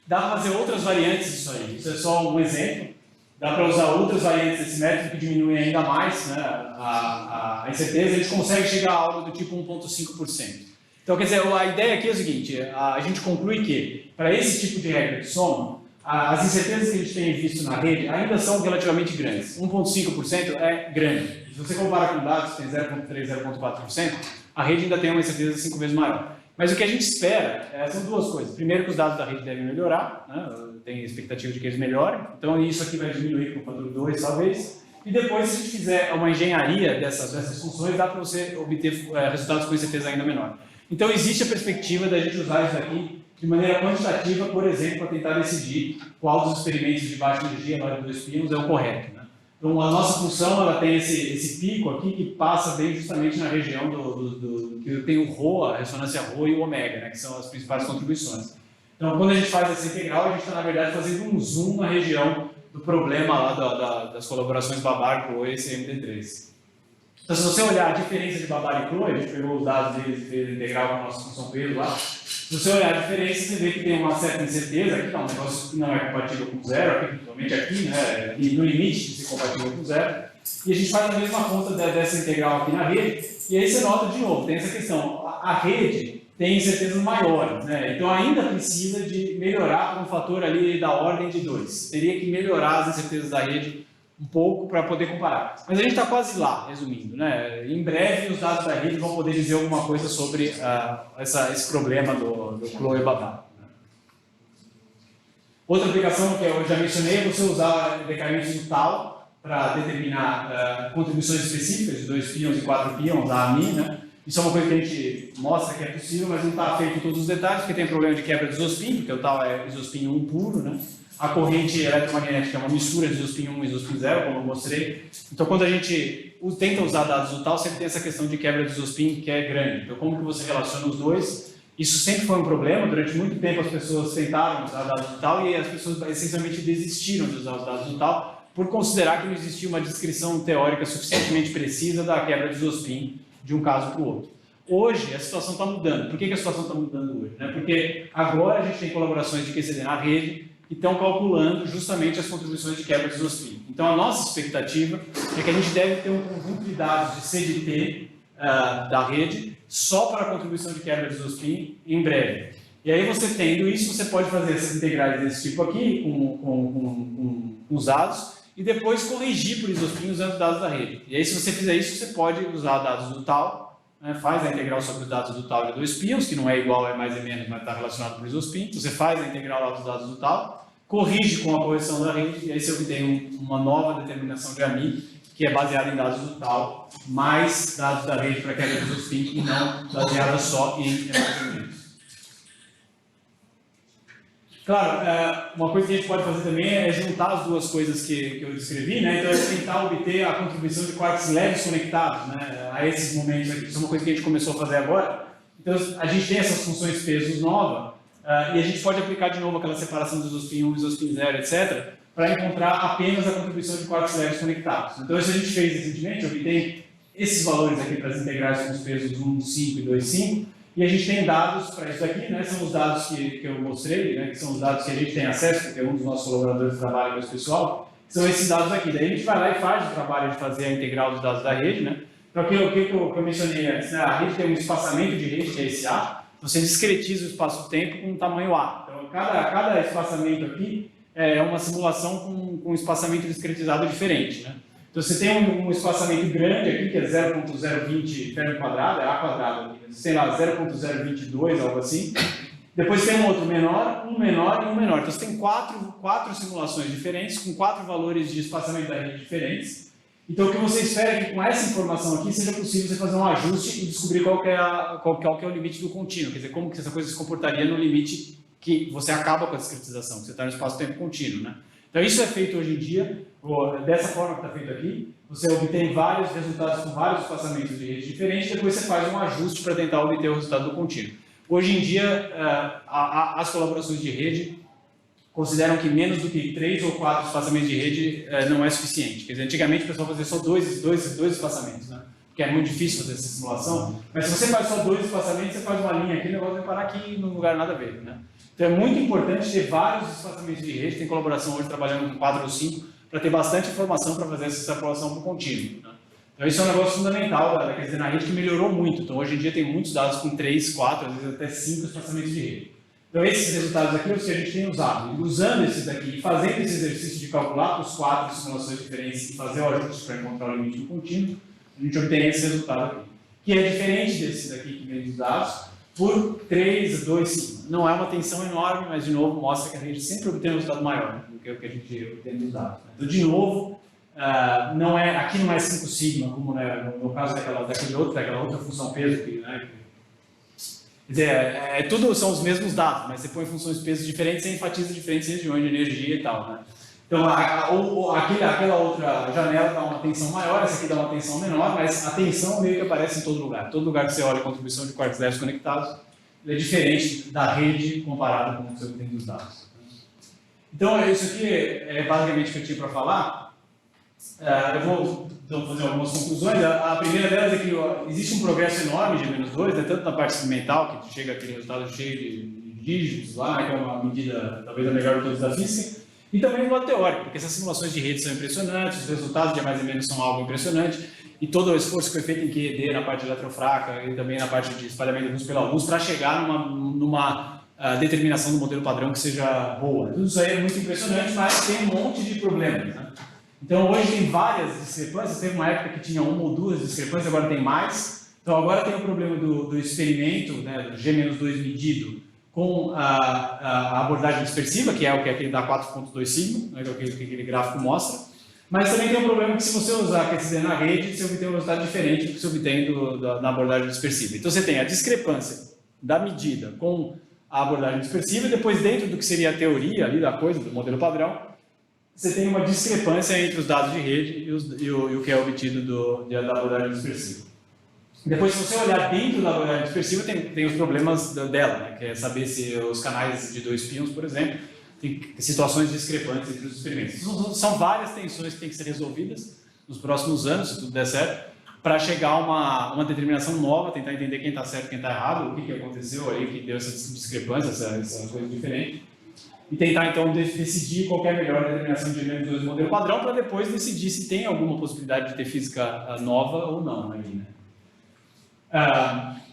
Dá para fazer outras variantes disso aí. Isso é só um exemplo. Dá para usar outras variantes desse método que diminuem ainda mais, né, a incerteza. A gente consegue chegar a algo do tipo 1,5%. Então, quer dizer, a ideia aqui é o seguinte, a gente conclui que, para esse tipo de regra de soma, as incertezas que a gente tem visto na rede ainda são relativamente grandes. 1,5% é grande. Se você compara com dados que tem 0,3%, 0,4%, a rede ainda tem uma incerteza 5 vezes maior. Mas o que a gente espera são duas coisas. Primeiro, que os dados da rede devem melhorar, né? Tem expectativa de que eles melhorem, então isso aqui vai diminuir com o fator 2, talvez. E depois, se a gente fizer uma engenharia dessas funções, dá para você obter resultados com incerteza ainda menor. Então, existe a perspectiva da gente usar isso aqui de maneira quantitativa, por exemplo, para tentar decidir qual dos experimentos de baixa energia, na hora dos pinos, é o correto. Né? Então, a nossa função ela tem esse pico aqui que passa bem justamente na região que tem o Rho, a ressonância Rho e o ômega, né, que são as principais contribuições. Então, quando a gente faz essa integral, a gente está, na verdade, fazendo um zoom na região do problema lá das colaborações Babar, Chloe e CMD3. Então, se você olhar a diferença de Babar e Chloe, a gente pegou os dados deles e fez a integral com a nossa função peso lá. Se você olhar a diferença, você vê que tem uma certa incerteza aqui, que é um negócio que não é compatível com zero, aqui, principalmente aqui, né, e no limite de ser compatível com zero. E a gente faz a mesma conta dessa integral aqui na rede, e aí você nota de novo, tem essa questão, a rede tem incertezas maiores, né? Então ainda precisa de melhorar por um fator ali da ordem de 2. Teria que melhorar as incertezas da rede um pouco para poder comparar. Mas a gente está quase lá, resumindo, né? Em breve os dados da rede vão poder dizer alguma coisa sobre esse problema do Chloe Babar. Outra aplicação que eu já mencionei é você usar decrementos do tal para determinar contribuições específicas de 2 pions e 4 pions, a AMI, né? Isso é uma coisa que a gente mostra que é possível, mas não está feito em todos os detalhes, porque tem problema de quebra de isospin, porque o tal é isospin 1 puro, né? A corrente eletromagnética é uma mistura de isospin 1 e isospin 0, como eu mostrei. Então, quando a gente tenta usar dados do tal, sempre tem essa questão de quebra de isospin que é grande. Então, como que você relaciona os dois? Isso sempre foi um problema. Durante muito tempo, as pessoas tentaram usar dados do tal e as pessoas essencialmente desistiram de usar os dados do tal por considerar que não existia uma descrição teórica suficientemente precisa da quebra de isospin de um caso para o outro. Hoje, a situação está mudando. Por que a situação está mudando hoje? Porque agora a gente tem colaborações de QCD na rede que estão calculando justamente as contribuições de quebra de isospin. Então, a nossa expectativa é que a gente deve ter um conjunto de dados de CDT da rede só para a contribuição de quebra de isospin em breve. E aí, você tendo isso, você pode fazer essas integrais desse tipo aqui, com os dados, e depois corrigir por isospin usando os dados da rede. E aí, se você fizer isso, você pode usar dados do tal, né, faz a integral sobre os dados do tal de 2 pions, que não é igual, é mais e menos, mas está relacionado por isospin. Você faz a integral lá dos dados do tal, corrige com a correção da rede, e aí você obtém uma nova determinação de AMI, que é baseada em dados do tal, mais dados da rede para quebra de isospin, e não baseada só em imagens. Claro, uma coisa que a gente pode fazer também é juntar as duas coisas que eu descrevi, né? Então, é tentar obter a contribuição de quarks leves conectados, né, a esses momentos aqui. Isso é uma coisa que a gente começou a fazer agora. Então, a gente tem essas funções pesos novas, e a gente pode aplicar de novo aquela separação dos OSPIN 1 e dos OSPIN 0, etc., para encontrar apenas a contribuição de quartos leves conectados. Então, isso a gente fez recentemente, eu obtei esses valores aqui para as integrais com os pesos 1, 5 e 2, 5, e a gente tem dados para isso aqui, né? São os dados que eu mostrei, né? Que são os dados que a gente tem acesso, porque um dos nossos colaboradores trabalha com esse pessoal, são esses dados aqui. Daí a gente vai lá e faz o trabalho de fazer a integral dos dados da rede, né? Então, o que eu mencionei antes, né? A rede tem um espaçamento de rede, que é esse A, então você discretiza o espaço-tempo com um tamanho A. Então, cada espaçamento aqui é uma simulação com um espaçamento discretizado diferente, né? Então, você tem um espaçamento grande aqui, que é 0.020 fermo quadrado, é A quadrado aqui, sei lá, 0.022, algo assim. Depois tem um outro menor, um menor e um menor. Então, você tem quatro simulações diferentes, com 4 valores de espaçamento da rede diferentes. Então, o que você espera é que com essa informação aqui seja possível você fazer um ajuste e descobrir qual que é o limite do contínuo, quer dizer, como que essa coisa se comportaria no limite que você acaba com a discretização, que você está no espaço-tempo contínuo, né? Então, isso é feito hoje em dia, dessa forma que está feito aqui, você obtém vários resultados com vários espaçamentos de rede diferentes, depois você faz um ajuste para tentar obter o resultado do contínuo. Hoje em dia, as colaborações de rede consideram que menos do que 3 ou 4 espaçamentos de rede não é suficiente. Quer dizer, antigamente o pessoal fazia só dois espaçamentos, né? Porque é muito difícil fazer essa simulação, mas se você faz só 2 espaçamentos, você faz uma linha aqui, o negócio vai parar aqui num lugar nada a ver, né? Então é muito importante ter vários espaçamentos de rede, tem colaboração hoje trabalhando com 4 ou 5, para ter bastante informação para fazer essa extrapolação para o contínuo, né? Então isso é um negócio fundamental, quer dizer, na rede que melhorou muito. Então hoje em dia tem muitos dados com 3, 4, às vezes até 5 espaçamentos de rede. Então esses resultados aqui é os que a gente tem usado. E usando esses daqui e fazendo esse exercício de calcular os 4 simulações diferentes e fazer o ajuste para encontrar o limite do contínuo, a gente obtém esse resultado aqui. Que é diferente desse daqui que vem dos dados, por 3, 2, 5. Não é uma tensão enorme, mas de novo mostra que a gente sempre obtém um resultado maior do que o que a gente obtém dos dados. Então, de novo, aqui não é 5 sigma, como no caso daquela outra função peso, que, né, quer dizer, tudo são os mesmos dados, mas você põe funções de peso diferentes e enfatiza diferentes regiões de energia e tal, né? Então, aquela outra janela dá uma tensão maior, essa aqui dá uma tensão menor, mas a tensão meio que aparece em todo lugar. Todo lugar que você olha a contribuição de quartos leves conectados é diferente da rede comparada com o que você obtém dos dados. Então, isso aqui é basicamente o que eu tinha para falar. Eu vou então, fazer algumas conclusões. A primeira delas é que existe um progresso enorme de -2, né, tanto na parte experimental, que chega aquele resultado cheio de dígitos lá, né, que é uma medida talvez a melhor de todas da física, e também no lado teórico, porque essas simulações de rede são impressionantes, os resultados de mais ou menos são algo impressionante, e todo o esforço que foi feito em QED na parte eletrofraca e também na parte de espalhamento de luz pela luz para chegar numa determinação do modelo padrão que seja boa. Tudo isso aí é muito impressionante, mas tem um monte de problemas, né? Então hoje tem várias discrepâncias, teve uma época que tinha 1 ou 2 discrepâncias, agora tem mais. Então agora tem o problema do experimento, né, do G-2 medido, com a abordagem dispersiva, que é o que aquele da 4.25, né, que é o que aquele gráfico mostra. Mas também tem um problema que se você usar QCD na rede, você obtém um resultado diferente do que você obtém na abordagem dispersiva. Então você tem a discrepância da medida com a abordagem dispersiva, e depois dentro do que seria a teoria ali da coisa, do modelo padrão, você tem uma discrepância entre os dados de rede e o que é obtido da abordagem dispersiva. Depois, se você olhar dentro da abordagem dispersiva, tem os problemas dela, né? Que é saber se os canais de 2 pions, por exemplo, tem situações discrepantes entre os experimentos. São várias tensões que têm que ser resolvidas nos próximos anos, se tudo der certo, para chegar a uma determinação nova, tentar entender quem está certo e quem está errado, o que aconteceu aí, que deu essa discrepância, essa coisa diferente, e tentar então decidir qual é a melhor determinação de G-2 do modelo padrão, para depois decidir se tem alguma possibilidade de ter física nova ou não ali, né?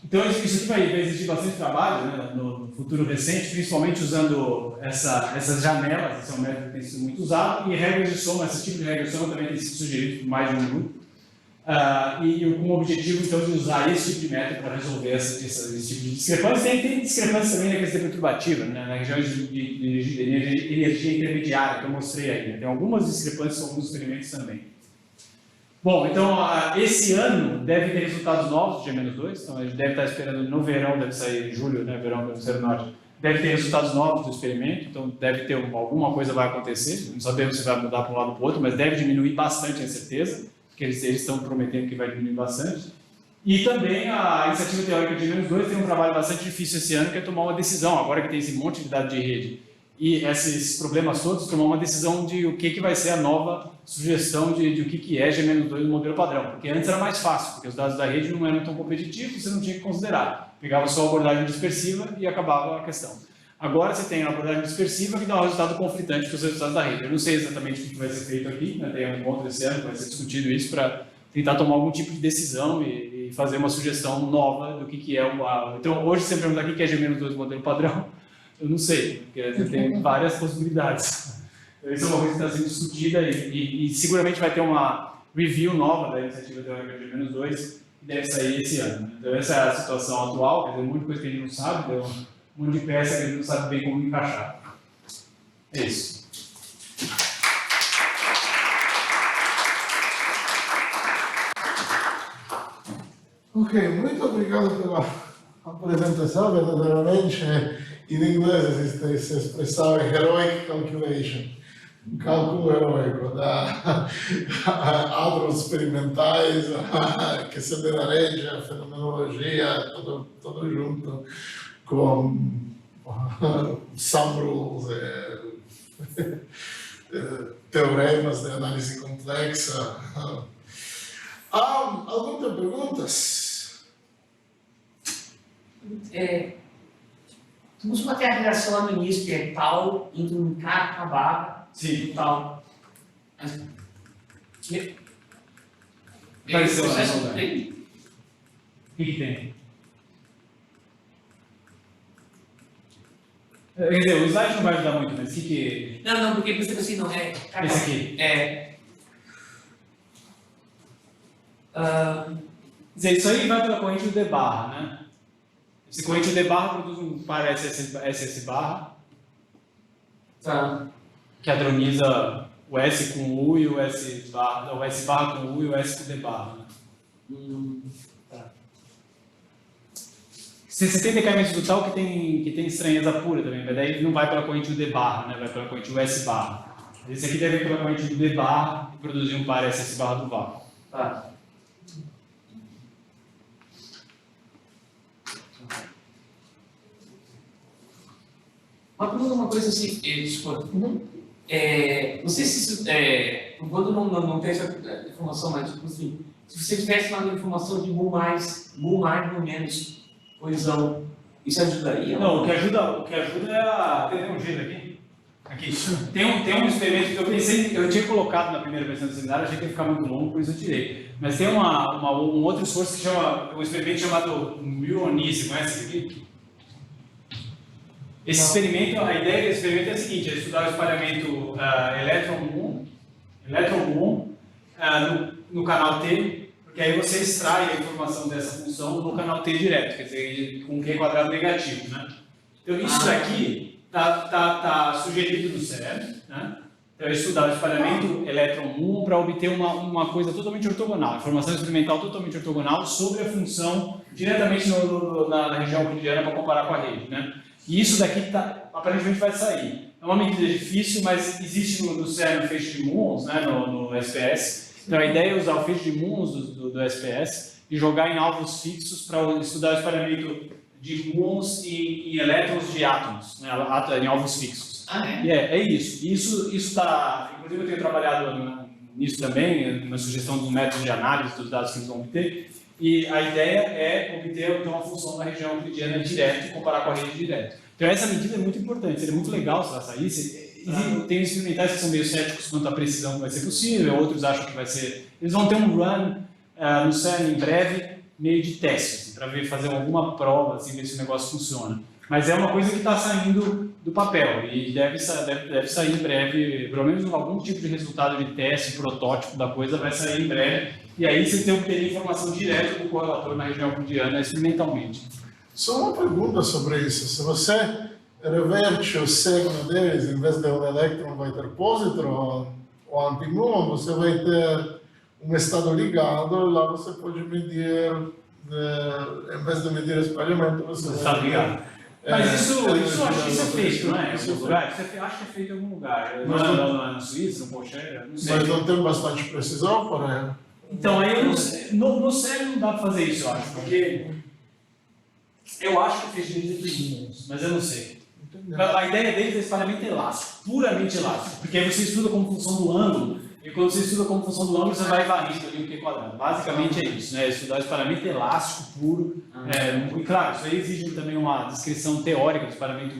Então isso aqui vai existir bastante trabalho, né, no futuro recente, principalmente usando essas janelas. Esse é um método que tem sido muito usado, e regras de soma, esse tipo de regra de soma também tem sido sugerido por mais de um grupo, e com o objetivo então de usar esse tipo de método para resolver esse tipo de discrepância. Tem discrepância também na questão perturbativa, né, na região de energia intermediária, que eu mostrei aí, né? Tem algumas discrepâncias com alguns experimentos também. Bom, então esse ano deve ter resultados novos de G-2, então a gente deve estar esperando no verão, deve sair em julho, né, verão do hemisfério norte, deve ter resultados novos do experimento, então deve ter alguma coisa vai acontecer, não sabemos se vai mudar para um lado ou para o outro, mas deve diminuir bastante a incerteza, porque eles estão prometendo que vai diminuir bastante. E também a iniciativa teórica de -2 tem um trabalho bastante difícil esse ano, que é tomar uma decisão, agora que tem esse monte de dados de rede e esses problemas todos, tomar uma decisão de o que vai ser a nova sugestão de o que é G-2 no modelo padrão. Porque antes era mais fácil, porque os dados da rede não eram tão competitivos, você não tinha que considerar. Pegava só a abordagem dispersiva e acabava a questão. Agora você tem a abordagem dispersiva que dá um resultado conflitante com os resultados da rede. Eu não sei exatamente o que vai ser feito aqui, né? Tem um encontro esse ano, vai ser discutido isso para tentar tomar algum tipo de decisão e fazer uma sugestão nova do que é o... Então, hoje, você perguntar o que é G-2 modelo padrão, eu não sei, porque tem várias possibilidades. Então, isso é uma coisa que está sendo discutida e seguramente vai ter uma review nova da iniciativa teórica de G-2 que deve sair esse ano. Então, essa é a situação atual, quer dizer, um monte de coisa que a gente não sabe, tem um monte de peça que a gente não sabe bem como encaixar. É isso.
Ok, muito obrigado pela apresentação. Verdadeiramente, em inglês existe essa expressão heroic calculation, cálculo heróico da dados experimentais, que se vê na rede, a fenomenologia, tudo junto com some rules, teoremas de análise complexa. Algumas perguntas?
Tu costuma ter a redação lá no início, que é tal, entre um K com a barra,
Sim.
e tal. Mas,
Apareceu lá,
processo
não,
tem?
O que tem? Quer dizer, o slide não vai ajudar muito, mas o que...
Não, porque você assim, não é.
Esse aqui. Quer dizer, isso aí vai pela corrente do D barra, né? Esse corrente do D barra produz um par SS barra,
Tá.
que hadroniza o S com o U e o S barra, não, o S barra com o U e o S com o D barra. Né?
Tá.
Você tem decaimentos do tal que tem estranheza pura também, mas daí não vai pela corrente do D barra, né? Vai pela corrente do S barra. Esse aqui deve ir pela corrente do D barra e produzir um par SS barra do vácuo.
Tá. Uma coisa assim, desculpa. Não sei se isso, quando não tem essa informação, mas tipo assim, se você tivesse uma informação de mu mais, mu menos coesão, isso ajudaria?
Não, o que ajuda é a... Tem um giro aqui? Aqui. Tem um experimento que eu pensei, eu tinha colocado na primeira versão do seminário, achei que ia ficar muito longo, por isso eu tirei. Mas tem um outro esforço que chama, um experimento chamado Muoni, você conhece esse aqui? Esse experimento, a ideia desse experimento é a seguinte, é estudar o espalhamento elétron-muon no canal T, porque aí você extrai a informação dessa função no canal T direto, quer dizer, com Q quadrado negativo, né? Então isso daqui está sugerido no CERN, né? Então é estudar o espalhamento elétron-muon para obter uma coisa totalmente ortogonal, informação experimental totalmente ortogonal sobre a função diretamente na região euclidiana para comparar com a rede, né? E isso daqui aparentemente vai sair. É uma medida difícil, mas existe no CERN o feixe de muons, né, no SPS. Então a ideia é usar o feixe de muons do SPS e jogar em alvos fixos para estudar o espalhamento de muons em elétrons de átomos, né, em alvos fixos. É isso. Isso está... Inclusive eu tenho trabalhado nisso também, na sugestão dos métodos de análise dos dados que eles vão obter. E a ideia é obter então, a função da região euclidiana direto e comparar com a rede direto. Então essa medida é muito importante, seria muito legal se ela saísse. Tem experimentais que são meio céticos quanto à precisão que vai ser possível, outros acham que vai ser... Eles vão ter um run no CERN em breve, meio de teste, assim, para fazer alguma prova, assim, ver se o negócio funciona. Mas é uma coisa que está saindo do papel e deve sair em breve, pelo menos algum tipo de resultado de teste, protótipo da coisa vai sair em breve. E aí você tem que ter informação direta do correlator na região euclidiana experimentalmente.
Só uma pergunta sobre isso. Se você reverte o signo deles, em vez de um elétron vai ter positron ou antimuon, você vai ter um estado ligado, lá você pode medir, em vez de medir espalhamento, você
está ligado. Mas isso acho que isso é feito, não é? Em algum lugar? Acho que é feito em algum lugar. Não é na Suíça, no Pocher, não sei.
Mas não tem bastante precisão para
Então, aí eu não sei, no sério não dá para fazer isso, eu acho, porque eu acho que fez direito de números, mas eu não sei. A ideia deles é espalhamento elástico, puramente elástico, porque aí você estuda como função do ângulo, e quando você estuda como função do ângulo, você vai varrindo ali o Q quadrado. Basicamente é isso, né? Estudar espalhamento elástico puro. E claro, isso aí exige também uma descrição teórica do espalhamento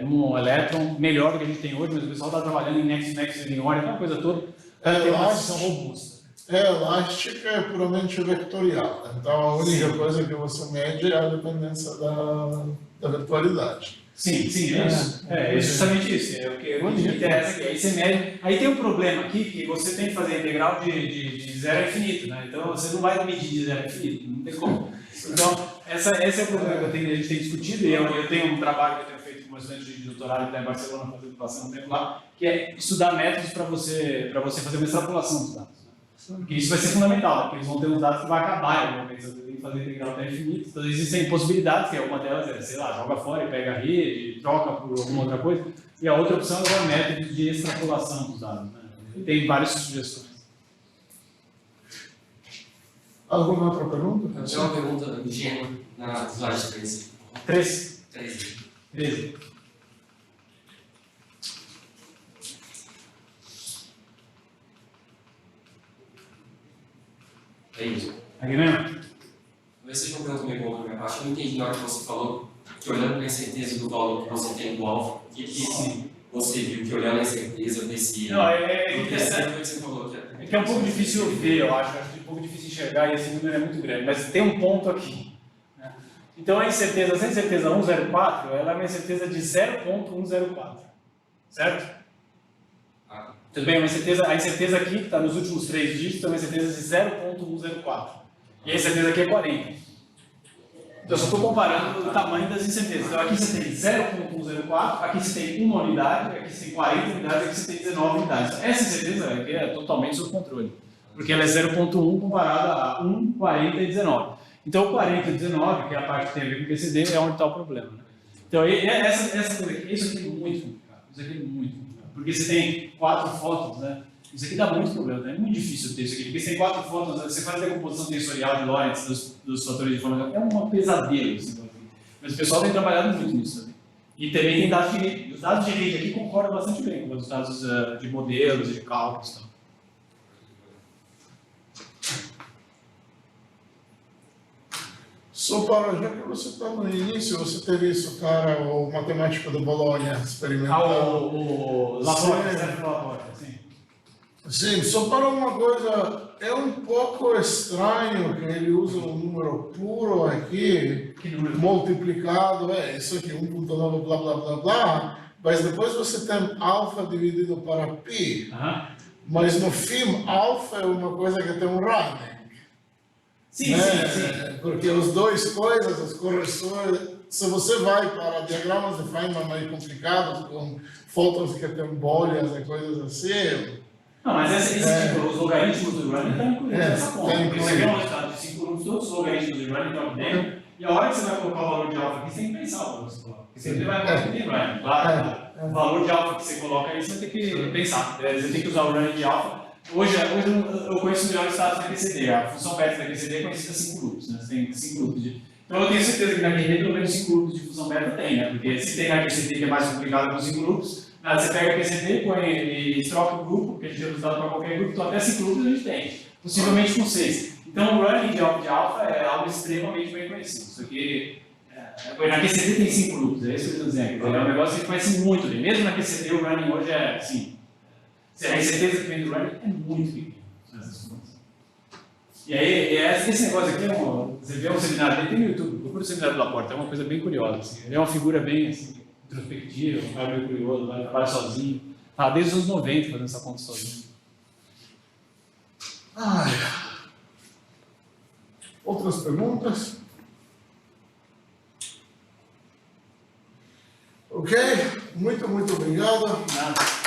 num elétron, melhor do que a gente tem hoje, mas o pessoal está trabalhando em nexo linear, aquela coisa toda, tem uma descrição robusta.
Elástica é puramente vetorial. Então a única coisa que você mede é a dependência da vetorialidade.
Sim, é isso. É justamente isso. É o que me interessa aqui. Aí você mede. Aí tem um problema aqui que você tem que fazer a integral de zero a infinito, né? Então você não vai medir de zero a infinito, não tem como. Então, esse é o problema que a gente tem discutido, e eu tenho um trabalho que eu tenho feito com meus estudantes de doutorado que está em Barcelona, fazendo passando um tempo lá, que é estudar métodos para você fazer uma extrapolação dos dados. Porque isso vai ser fundamental, porque eles vão ter uns dados que vai acabar em algum momento, você tem que fazer integral até infinito. Então existem possibilidades, que uma delas é, sei lá, joga fora e pega a rede, troca por alguma outra coisa, e a outra opção é o método de extrapolação dos dados. Né? Tem várias sugestões.
Alguma outra pergunta?
Eu tenho uma pergunta ingênua na slide 13. 13. É isso.
Aqui mesmo?
Vê se vocês não perguntam meio pouco da minha parte. Eu não entendi na hora que você falou que olhando para a incerteza do valor que você tem do alfa, o que você viu que olhando a incerteza desse...
Não, é interessante.
que você falou
É que é um pouco difícil ver, eu acho um pouco difícil enxergar e esse número é muito grande, mas tem um ponto aqui. Né? Então a incerteza 104, ela é uma incerteza de 0,104, certo? Tudo bem, a incerteza aqui, que está nos últimos 3 dígitos, é uma incerteza de 0,104. E a incerteza aqui é 40. Então eu só estou comparando o tamanho das incertezas. Então aqui você tem 0,104, aqui você tem 1 unidade, aqui você tem 40 unidades, aqui você tem 19 unidades. Essa incerteza aqui é totalmente sob controle, porque ela é 0,1 comparada a 1, 40 e 19. Então o 40 e 19, que é a parte que tem a ver com o PCD, é onde está o problema. Né? Então essa coisa aqui, isso aqui é muito complicado. Isso aqui é muito complicado. Porque você tem 4 fótons, né? Isso aqui dá muito problema, né? É muito difícil ter isso aqui. Porque você tem 4 fótons, você faz a decomposição tensorial de Lorentz dos fatores de informação, é um pesadelo. Assim, mas o pessoal tem trabalhado muito nisso também. E também tem dados de rede. Os dados de rede aqui concordam bastante bem com os dados de modelos e de cálculos. Então.
Só para, já que você está no início, você teve isso, cara, o matemático do Bolonha experimental.
O Laporte, certo? Laporte, sim.
Sim, só para uma coisa, é um pouco estranho que ele usa um número puro aqui, multiplicado, isso aqui, 1.9, blá, blá, blá, blá, mas depois você tem alfa dividido para π, mas no fim, alfa é uma coisa que tem um running.
Sim.
Porque as duas coisas, as correções, se você vai para diagramas de Feynman mais complicados, com fótons que têm bolhas e coisas assim...
Não, mas tipo, os logaritmos do running estão incluídos nessa conta. Porque você quer um resultado de 5 números, todos os logaritmos do running estão aqui dentro, e a hora que você vai colocar o valor de alfa aqui, você tem que pensar o valor que você coloca. Porque sempre vai colocar em running, claro. O valor de alfa que você coloca aí, você vai ter que pensar. Você tem que usar o running de alfa. Hoje eu conheço melhor os estados da QCD. A função beta da QCD é conhecida 5 grupos, né? Você tem 5 grupos de... Então eu tenho certeza que na QCD pelo menos 5 grupos de função beta tem, né? Porque se tem na QCD que é mais complicado com 5 grupos, você pega a QCD, põe e troca o grupo, porque a gente tem resultado para qualquer grupo, então até 5 grupos a gente tem, possivelmente com 6. Então o running de alfa é algo extremamente bem conhecido. Isso aqui, na QCD tem 5 grupos, é isso que eu estou dizendo. É um negócio que a gente conhece muito bem. Mesmo na QCD o running hoje é assim. A incerteza que vem do running é muito pequena nessas contas. E aí, esse negócio aqui, você vê um seminário dele, tem no YouTube, procura o seminário do Laporte, é uma coisa bem curiosa. Assim. Ele é uma figura bem assim, introspectiva, um cara meio curioso, vai trabalhar sozinho. Tá desde os anos 90 fazendo essa conta sozinho.
Outras perguntas? Ok, muito obrigado.
Nada.